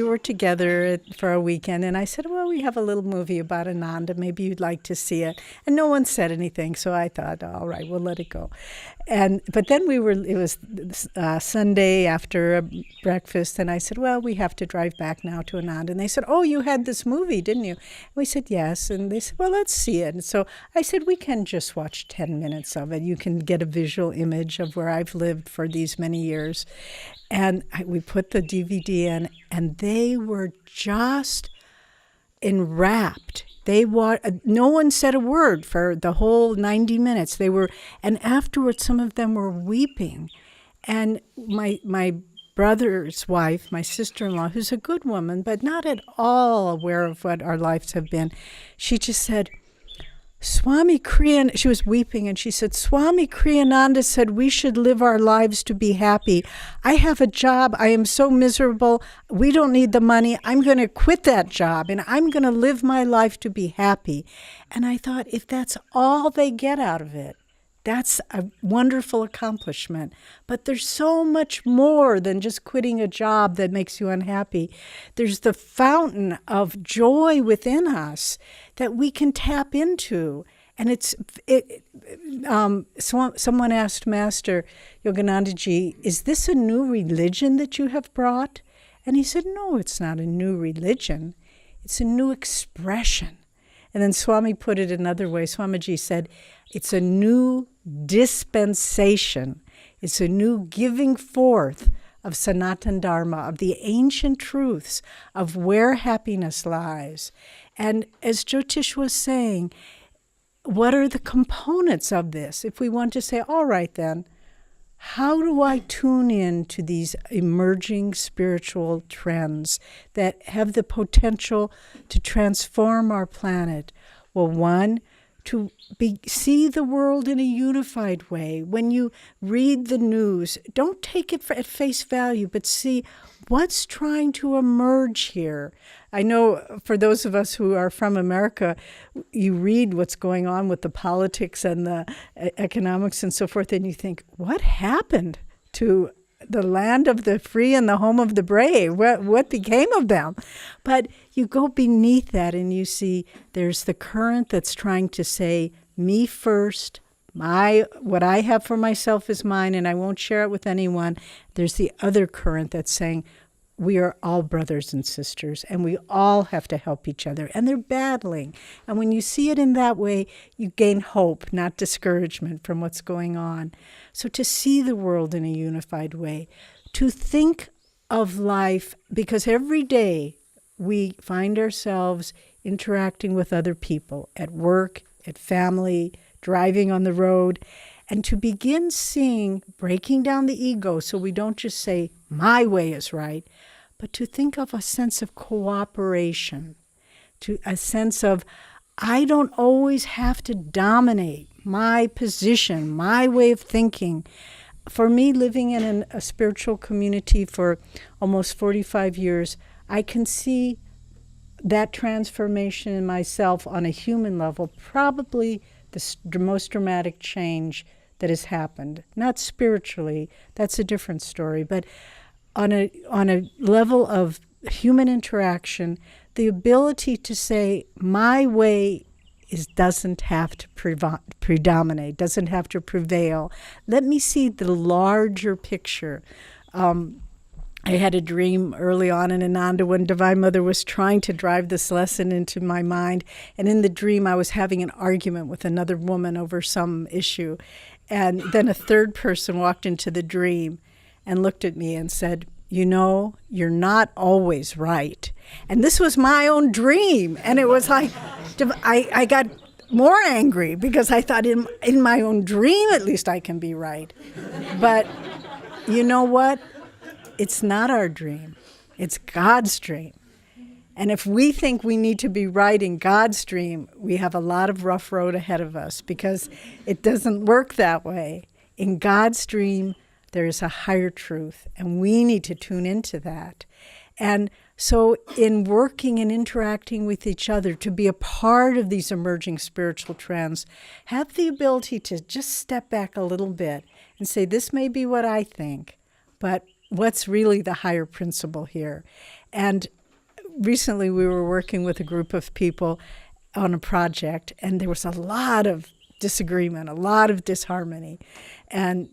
were together for a weekend, and I said, well, we have a little movie about Ananda. Maybe you'd like to see it. And no one said anything, so I thought, all right, we'll let it go. But then it was Sunday after breakfast, and I said, well, we have to drive back now to Ananda. And they said, oh, you had this movie, didn't you? And we said, yes. And they said, well, let's see it. And so I said, we can just watch 10 minutes of it. You can get a visual image of where I've lived for these many years. And we put the DVD in, and they were just enwrapped. No one said a word for the whole 90 minutes. And afterwards, some of them were weeping. And my brother's wife, my sister-in-law, who's a good woman, but not at all aware of what our lives have been, she just said, Swami Kriya, she was weeping, and she said, Swami Kriyananda said we should live our lives to be happy. I have a job. I am so miserable. We don't need the money. I'm going to quit that job, and I'm going to live my life to be happy. And I thought, if that's all they get out of it, that's a wonderful accomplishment. But there's so much more than just quitting a job that makes you unhappy. There's the fountain of joy within us that we can tap into. And someone asked Master Yoganandaji, is this a new religion that you have brought? And he said, no, it's not a new religion. It's a new expression. And then Swami put it another way. Swamiji said, it's a new dispensation. It's a new giving forth of Sanatana Dharma, of the ancient truths of where happiness lies. And as Jyotish was saying, what are the components of this? If we want to say, all right then, how do I tune in to these emerging spiritual trends that have the potential to transform our planet? Well, one, to see the world in a unified way. When you read the news, don't take it at face value, but see what's trying to emerge here. I know for those of us who are from America, you read what's going on with the politics and the economics and so forth, and you think, what happened to the land of the free and the home of the brave? What became of them? But you go beneath that and you see there's the current that's trying to say, me first, what I have for myself is mine and I won't share it with anyone. There's the other current that's saying, we are all brothers and sisters, and we all have to help each other. And they're battling. And when you see it in that way, you gain hope, not discouragement from what's going on. So to see the world in a unified way, to think of life, because every day we find ourselves interacting with other people at work, at family, driving on the road, and to begin seeing, breaking down the ego so we don't just say, my way is right, but to think of a sense of cooperation, to a sense of, I don't always have to dominate my position, my way of thinking. For me, living in a spiritual community for almost 45 years, I can see that transformation in myself on a human level, probably the most dramatic change that has happened. Not spiritually, that's a different story, but on a level of human interaction, the ability to say, my way doesn't have to predominate, doesn't have to prevail. Let me see the larger picture. I had a dream early on in Ananda when Divine Mother was trying to drive this lesson into my mind. And in the dream, I was having an argument with another woman over some issue. And then a third person walked into the dream and looked at me and said, you know, you're not always right. And this was my own dream. And it was like, I got more angry because I thought in my own dream, at least I can be right. But you know what? It's not our dream. It's God's dream. And if we think we need to be right in God's dream, we have a lot of rough road ahead of us because it doesn't work that way. In God's dream, there is a higher truth, and we need to tune into that. And so in working and interacting with each other, to be a part of these emerging spiritual trends, have the ability to just step back a little bit and say, this may be what I think, but what's really the higher principle here? And recently we were working with a group of people on a project, and there was a lot of disagreement, a lot of disharmony. And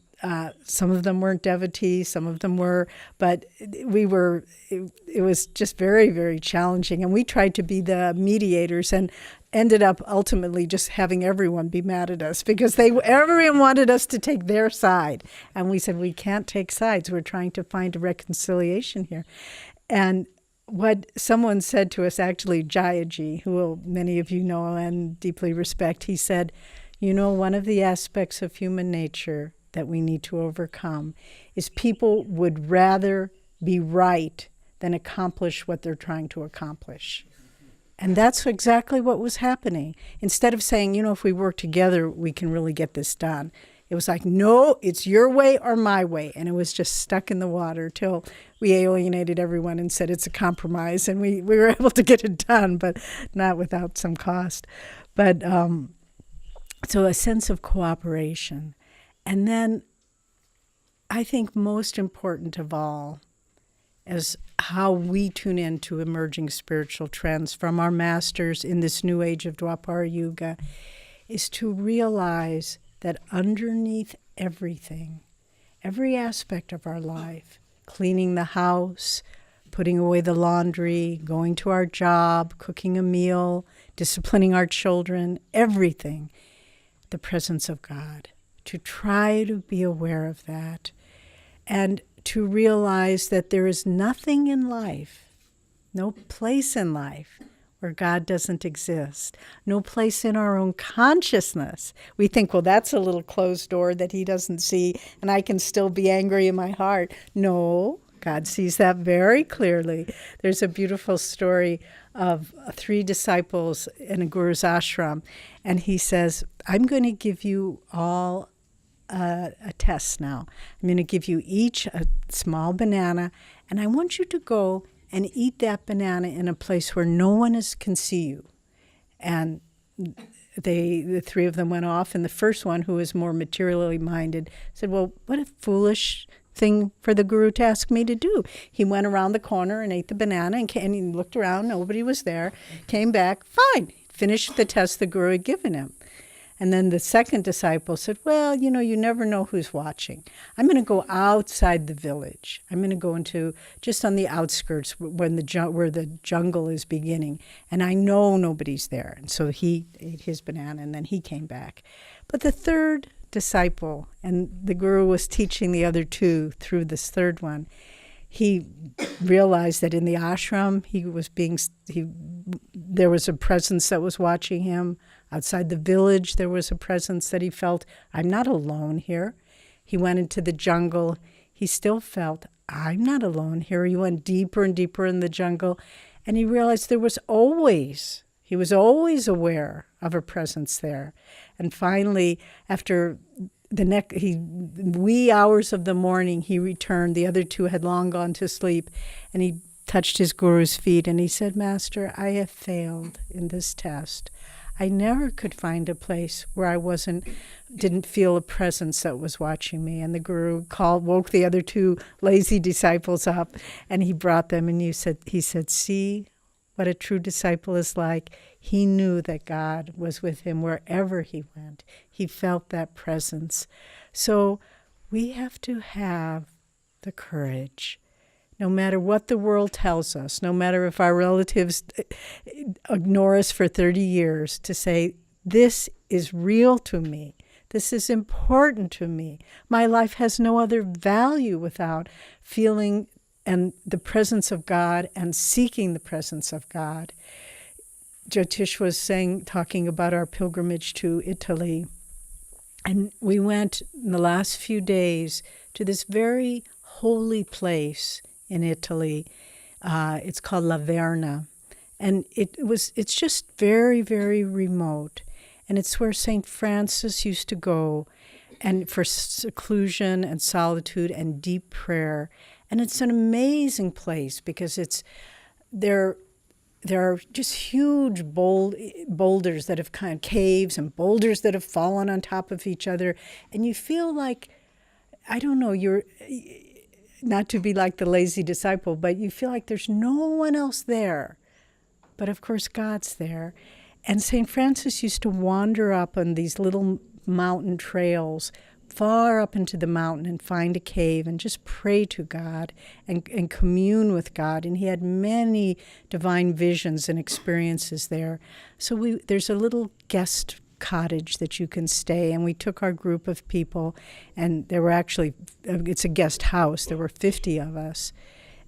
some of them weren't devotees, some of them were, but it was just very, very challenging. And we tried to be the mediators and ended up ultimately just having everyone be mad at us because everyone wanted us to take their side. And we said, we can't take sides. We're trying to find a reconciliation here. And what someone said to us, actually Jayaji, who many of you know and deeply respect, he said, you know, one of the aspects of human nature that we need to overcome is people would rather be right than accomplish what they're trying to accomplish. And that's exactly what was happening. Instead of saying, you know, if we work together, we can really get this done. It was like, no, it's your way or my way. And it was just stuck in the water till we alienated everyone and said it's a compromise. And we were able to get it done, but not without some cost. But so a sense of cooperation. And then I think most important of all is how we tune into emerging spiritual trends from our masters in this new age of Dwapara Yuga is to realize that underneath everything, every aspect of our life, cleaning the house, putting away the laundry, going to our job, cooking a meal, disciplining our children, everything, the presence of God. To try to be aware of that and to realize that there is nothing in life, no place in life where God doesn't exist, no place in our own consciousness. We think, well, that's a little closed door that he doesn't see and I can still be angry in my heart. No, God sees that very clearly. There's a beautiful story of 3 disciples in a guru's ashram, and he says, I'm going to give you all a test now. I'm going to give you each a small banana, and I want you to go and eat that banana in a place where no one can see you. And the 3 of them went off, and the first one, who was more materially minded, said, well, what a foolish thing for the guru to ask me to do. He went around the corner and ate the banana, and he looked around, nobody was there, came back, fine, finished the test the guru had given him. And then the second disciple said, well, you know, you never know who's watching. I'm going to go outside the village. I'm going to go into just on the outskirts where the jungle is beginning. And I know nobody's there. And so he ate his banana and then he came back. But the third disciple, and the guru was teaching the other 2 through this third one, he realized that in the ashram there was a presence that was watching him. Outside the village, there was a presence that he felt, I'm not alone here. He went into the jungle. He still felt, I'm not alone here. He went deeper and deeper in the jungle, and he realized he was always aware of a presence there. And finally, after wee hours of the morning, he returned. The other 2 had long gone to sleep, and he touched his guru's feet, and he said, Master, I have failed in this test. I never could find a place where I didn't feel a presence that was watching me. And the guru woke the other 2 lazy disciples up, and he brought them, and he said, see what a true disciple is like. He knew that God was with him wherever he went. He felt that presence. So we have to have the courage. no matter what the world tells us, no matter if our relatives ignore us for 30 years, to say, this is real to me. This is important to me. My life has no other value without feeling and the presence of God and seeking the presence of God. Jyotish was talking about our pilgrimage to Italy. And we went in the last few days to this very holy place in Italy. It's called La Verna. And it's just very, very remote. And it's where St. Francis used to go and for seclusion and solitude and deep prayer. And it's an amazing place because there are just huge boulders that have kind of caves and boulders that have fallen on top of each other. And you feel like, I don't know, you're not to be like the lazy disciple, but you feel like there's no one else there. But of course, God's there. And St. Francis used to wander up on these little mountain trails far up into the mountain and find a cave and just pray to God and commune with God. And he had many divine visions and experiences there. So there's a little guest cottage that you can stay. And we took our group of people, and there were actually, it's a guest house. There were 50 of us.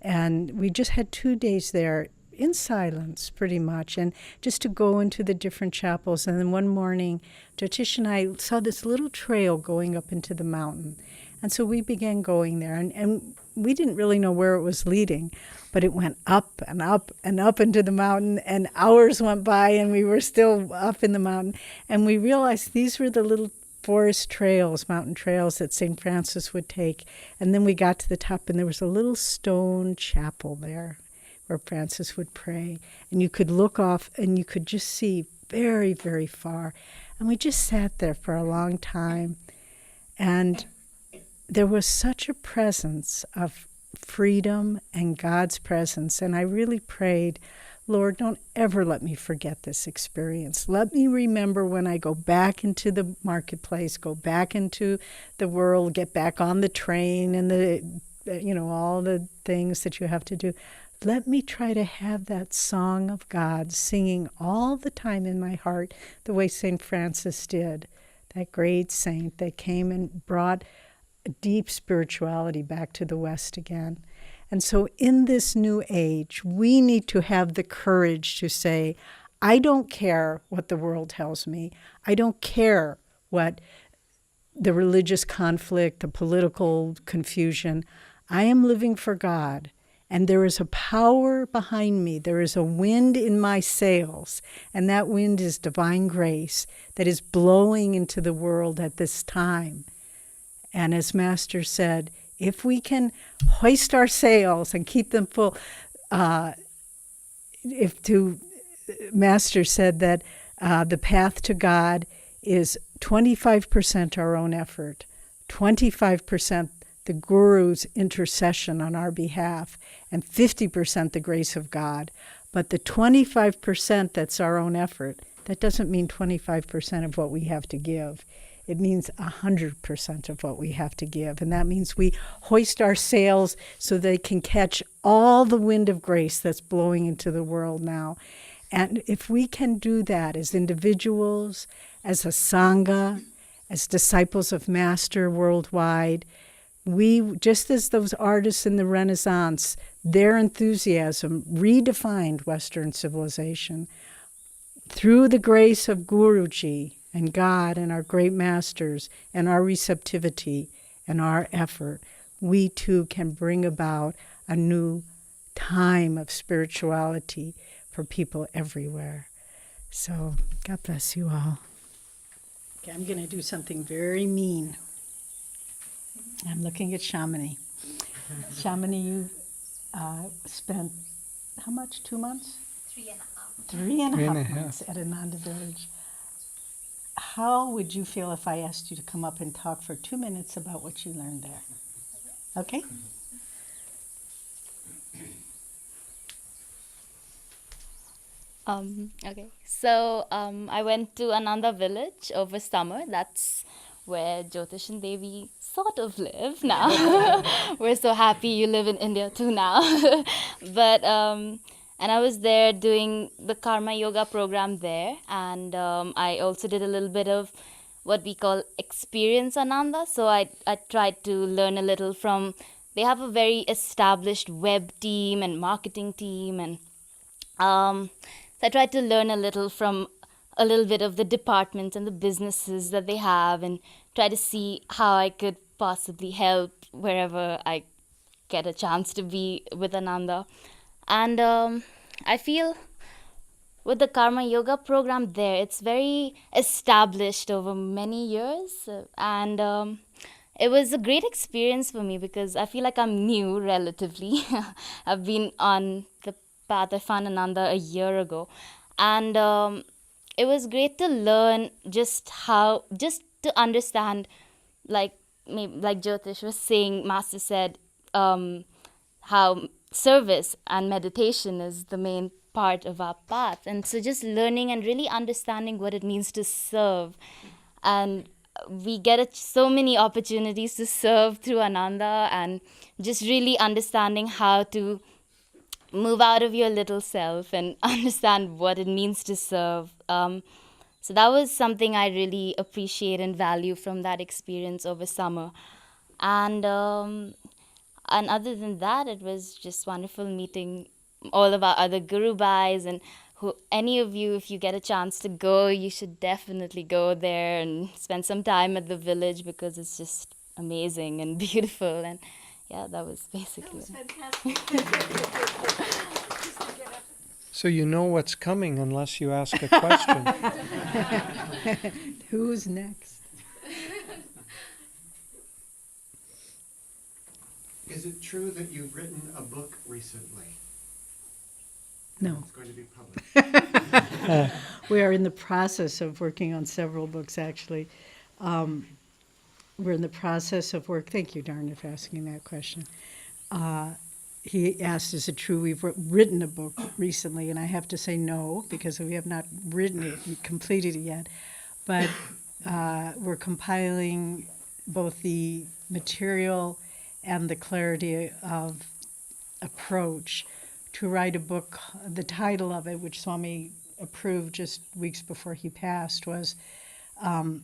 And we just had 2 days there in silence, pretty much, and just to go into the different chapels. And then one morning, Jyotish and I saw this little trail going up into the mountain. And so we began going there, and we didn't really know where it was leading, but it went up and up and up into the mountain, and hours went by, and we were still up in the mountain. And we realized these were the little forest trails, mountain trails that St. Francis would take. And then we got to the top, and there was a little stone chapel there where Francis would pray. And you could look off and you could just see very, very far. And we just sat there for a long time. And there was such a presence of freedom and God's presence. And I really prayed, Lord, don't ever let me forget this experience. Let me remember when I go back into the marketplace, go back into the world, get back on the train and all the things that you have to do. Let me try to have that song of God singing all the time in my heart, the way St. Francis did, that great saint that came and brought deep spirituality back to the West again. And so in this new age, we need to have the courage to say, I don't care what the world tells me. I don't care what the religious conflict, the political confusion. I am living for God. And there is a power behind me. There is a wind in my sails. And that wind is divine grace that is blowing into the world at this time. And as Master said, if we can hoist our sails and keep them full, Master said that the path to God is 25% our own effort, 25% the Guru's intercession on our behalf, and 50% the grace of God. But the 25% that's our own effort, that doesn't mean 25% of what we have to give. It means 100% of what we have to give. And that means we hoist our sails so they can catch all the wind of grace that's blowing into the world now. And if we can do that as individuals, as a Sangha, as disciples of Master worldwide, we, just as those artists in the Renaissance, their enthusiasm redefined Western civilization. Through the grace of Guruji and God and our great masters and our receptivity and our effort, we too can bring about a new time of spirituality for people everywhere. So God bless you all. Okay, I'm going to do something very mean. I'm looking at Shamini. Shamini, you spent how much? 2 months? 3.5. 3.5 months at Ananda Village. How would you feel if I asked you to come up and talk for 2 minutes about what you learned there? Okay? Okay. So I went to Ananda Village over summer. That's where Jyotish and Devi sort of live now. We're so happy you live in India too now. But and I was there doing the Karma Yoga program there, and I also did a little bit of what we call Experience Ananda. So I tried to learn a little from, they have a very established web team and marketing team, and so I tried to learn a little from a little bit of the departments and the businesses that they have, and try to see how I could possibly help wherever I get a chance to be with Ananda. And I feel with the Karma Yoga program there, it's very established over many years. And it was a great experience for me because I feel like I'm new relatively. I've been on the path. I found Ananda a year ago. And it was great to learn just to understand, like Jyotish was saying, Master said, how service and meditation is the main part of our path. And so just learning and really understanding what it means to serve. And we get so many opportunities to serve through Ananda, and just really understanding how to move out of your little self and understand what it means to serve. So that was something I really appreciate and value from that experience over summer. And other than that, it was just wonderful meeting all of our other Guru Bhais, and any of you, if you get a chance to go, you should definitely go there and spend some time at the village, because it's just amazing and beautiful. And yeah, that was basically it. Fantastic. So you know what's coming unless you ask a question. Who's next? Is it true that you've written a book recently? No. It's going to be published. We are in the process of working on several books, actually. We're in the process of work. Thank you, Darna, for asking that question. He asked, is it true we've written a book recently? And I have to say no, because we have not written it, completed it yet. But we're compiling both the material and the clarity of approach to write a book. The title of it, which Swami approved just weeks before he passed, was The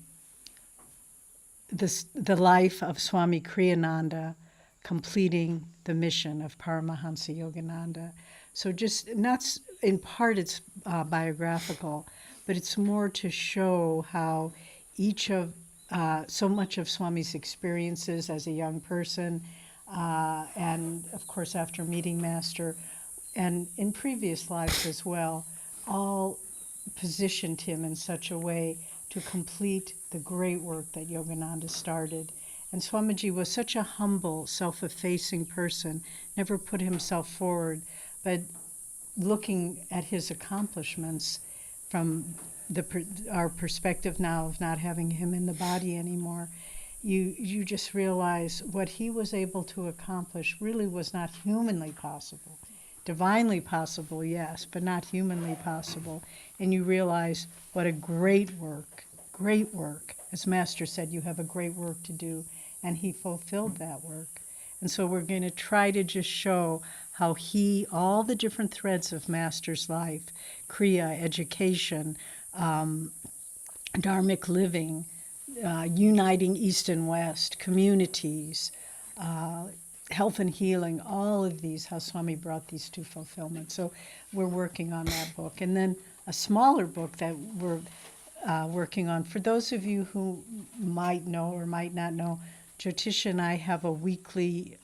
Life of Swami Kriyananda, Completing the Mission of Paramahansa Yogananda. So just, not in part it's biographical, but it's more to show how each of, so much of Swami's experiences as a young person, and of course after meeting Master, and in previous lives as well, all positioned him in such a way to complete the great work that Yogananda started. And Swamiji was such a humble, self-effacing person, never put himself forward, but looking at his accomplishments from our perspective now of not having him in the body anymore, you just realize what he was able to accomplish really was not humanly possible. Divinely possible, yes, but not humanly possible. And you realize what a great work. As Master said, you have a great work to do, and he fulfilled that work. And so we're going to try to just show how all the different threads of Master's life, Kriya, education, dharmic living, uniting East and West, communities, health and healing, all of these, how Swami brought these to fulfillment. So we're working on that book. And then a smaller book that we're working on. For those of you who might know or might not know, Jyotish and I have a weekly,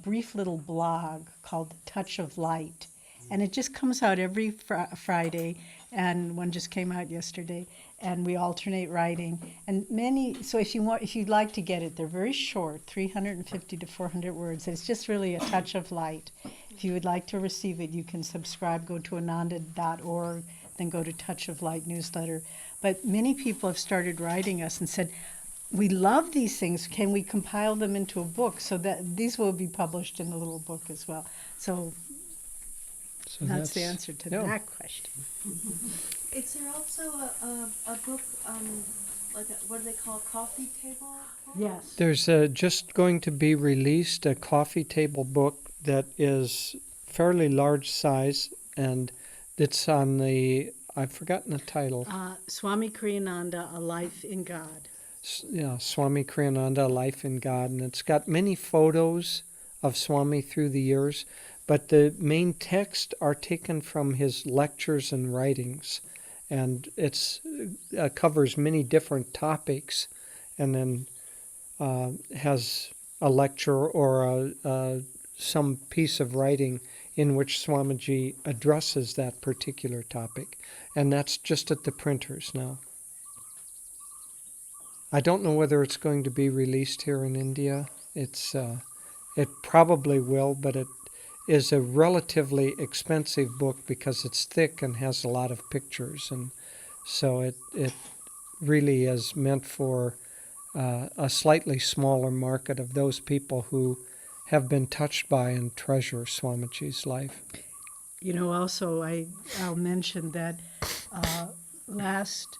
brief little blog called Touch of Light. And it just comes out every Friday, and one just came out yesterday, and we alternate writing. And so if you'd like to get it, they're very short, 350 to 400 words. It's just really a touch of light. If you would like to receive it, you can subscribe, go to ananda.org, then go to Touch of Light newsletter. But many people have started writing us and said, we love these things. Can we compile them into a book so that these will be published in a little book as well? So that's the answer to that question. Is there also a book like a, what do they call, coffee table? Yes. There's just going to be released a coffee table book that is fairly large size, and it's on the, I've forgotten the title. Swami Kriyananda, A Life in God. Yeah, Swami Kriyananda, Life in God, and it's got many photos of Swami through the years, but the main text are taken from his lectures and writings, and it's covers many different topics, and then has a lecture or some piece of writing in which Swamiji addresses that particular topic, and that's just at the printers now. I don't know whether it's going to be released here in India. It probably will, but it is a relatively expensive book because it's thick and has a lot of pictures, and so it really is meant for a slightly smaller market of those people who have been touched by and treasure Swamiji's life. You know, also I'll mention that last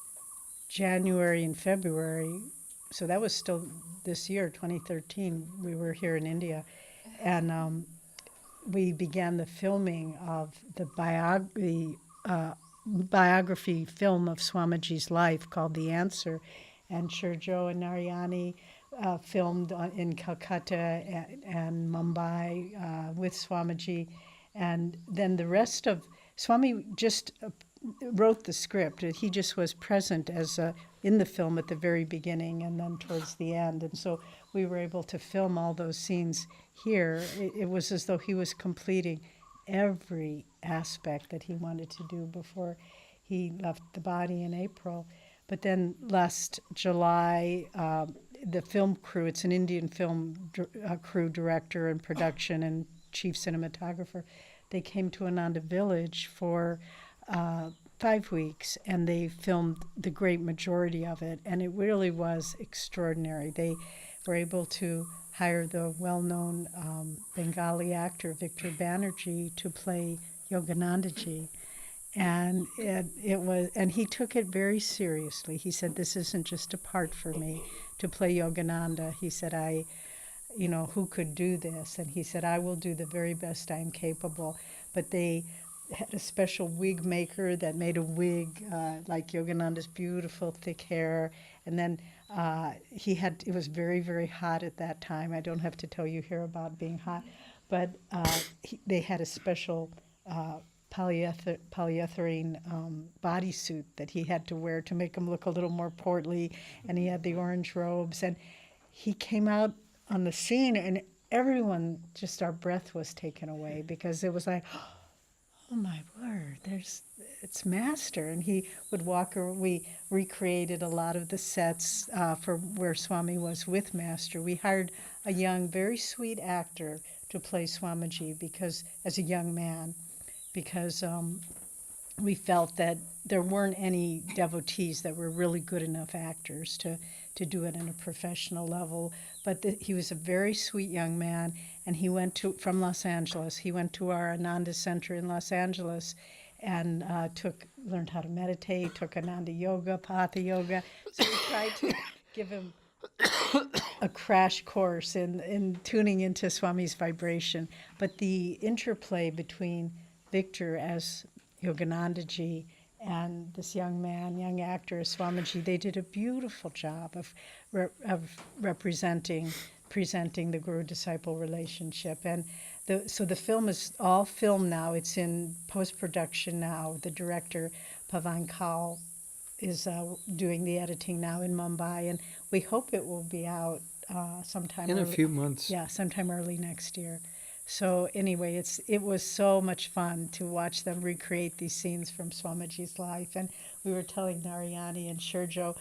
January and February, so that was still this year, 2013, we were here in India, and we began the filming of the biography film of Swamiji's life called The Answer, and Shurjo and Narayani filmed in Calcutta and Mumbai with Swamiji, and then the rest of Swami just wrote the script. He just was present as in the film at the very beginning and then towards the end, and so we were able to film all those scenes here. It was as though he was completing every aspect that he wanted to do before he left the body in April. But then last July, the film crew, it's an Indian film crew, director and production and chief cinematographer, they came to Ananda Village for 5 weeks, and they filmed the great majority of it, and it really was extraordinary. They were able to hire the well-known Bengali actor Victor Banerjee to play Yoganandaji, and it was, and he took it very seriously. He said, "This isn't just a part for me to play Yogananda." He said, who could do this? And he said, "I will do the very best I am capable." But they had a special wig maker that made a wig like Yogananda's beautiful thick hair, and then it was very, very hot at that time. I don't have to tell you here about being hot, but they had a special polyethylene bodysuit that he had to wear to make him look a little more portly, and he had the orange robes, and he came out on the scene, and everyone, just our breath was taken away, because it was like, oh my word, it's Master. And he would walk, or we recreated a lot of the sets for where Swami was with Master. We hired a young, very sweet actor to play Swamiji as a young man, because we felt that there weren't any devotees that were really good enough actors to do it on a professional level. But he was a very sweet young man, and he went from Los Angeles. He went to our Ananda Center in Los Angeles and learned how to meditate, took Ananda Yoga, Hatha Yoga. So we tried to give him a crash course in tuning into Swami's vibration. But the interplay between Victor as Yoganandaji and this young actor as Swamiji, they did a beautiful job of presenting the guru-disciple relationship. And so the film is all filmed now. It's in post-production now. The director, Pavan Kaul, is doing the editing now in Mumbai, and we hope it will be out sometime in a few months. Yeah, sometime early next year. So anyway, it was so much fun to watch them recreate these scenes from Swamiji's life. And we were telling Narayani and Shurjo,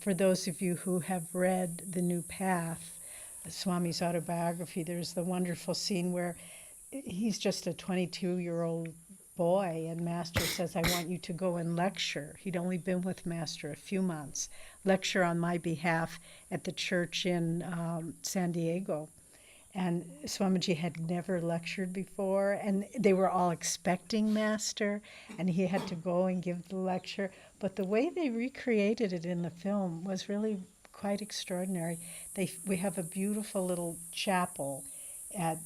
for those of you who have read The New Path, Swami's autobiography, there's the wonderful scene where he's just a 22-year-old boy, and Master says, "I want you to go and lecture." He'd only been with Master a few months. Lecture on my behalf at the church in San Diego. And Swamiji had never lectured before, and they were all expecting Master, and he had to go and give the lecture. But the way they recreated it in the film was really quite extraordinary. We have a beautiful little chapel at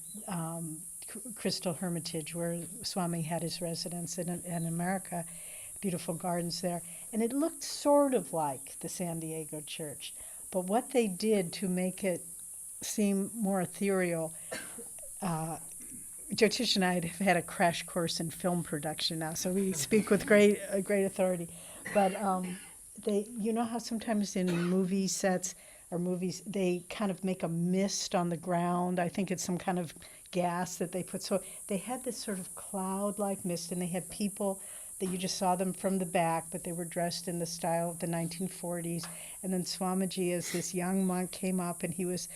Crystal Hermitage, where Swami had his residence in America. Beautiful gardens there. And it looked sort of like the San Diego church. But what they did to make it seem more ethereal, Jyotish and I have had a crash course in film production now, so we speak with great authority. But you know how sometimes in movie sets or movies they kind of make a mist on the ground? I think it's some kind of gas that they put. So they had this sort of cloud-like mist, and they had people that you just saw them from the back, but they were dressed in the style of the 1940s. And then Swamiji, as this young monk, came up, and he was,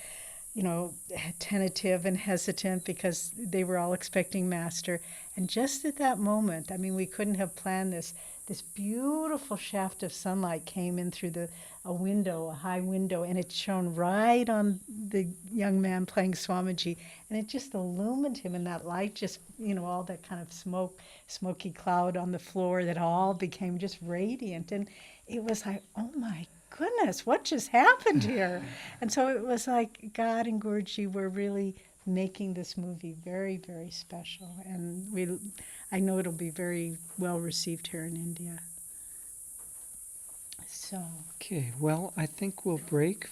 tentative and hesitant because they were all expecting Master. And just at that moment, I mean, we couldn't have planned this. This beautiful shaft of sunlight came in through a window, a high window, and it shone right on the young man playing Swamiji, and it just illumined him, and that light just, all that kind of smoky cloud on the floor that all became just radiant, and it was like, oh my goodness, what just happened here? And so it was like God and Guruji were really making this movie very, very special, and I know it'll be very well received here in India. So. Okay, well, I think we'll break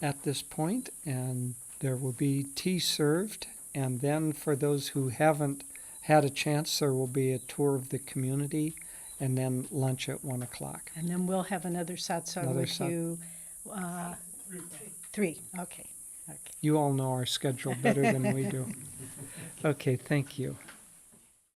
at this point, and there will be tea served, and then for those who haven't had a chance, there will be a tour of the community, and then lunch at 1 o'clock. And then we'll have another satsang with you. 3, okay. You all know our schedule better than we do. Okay, thank you.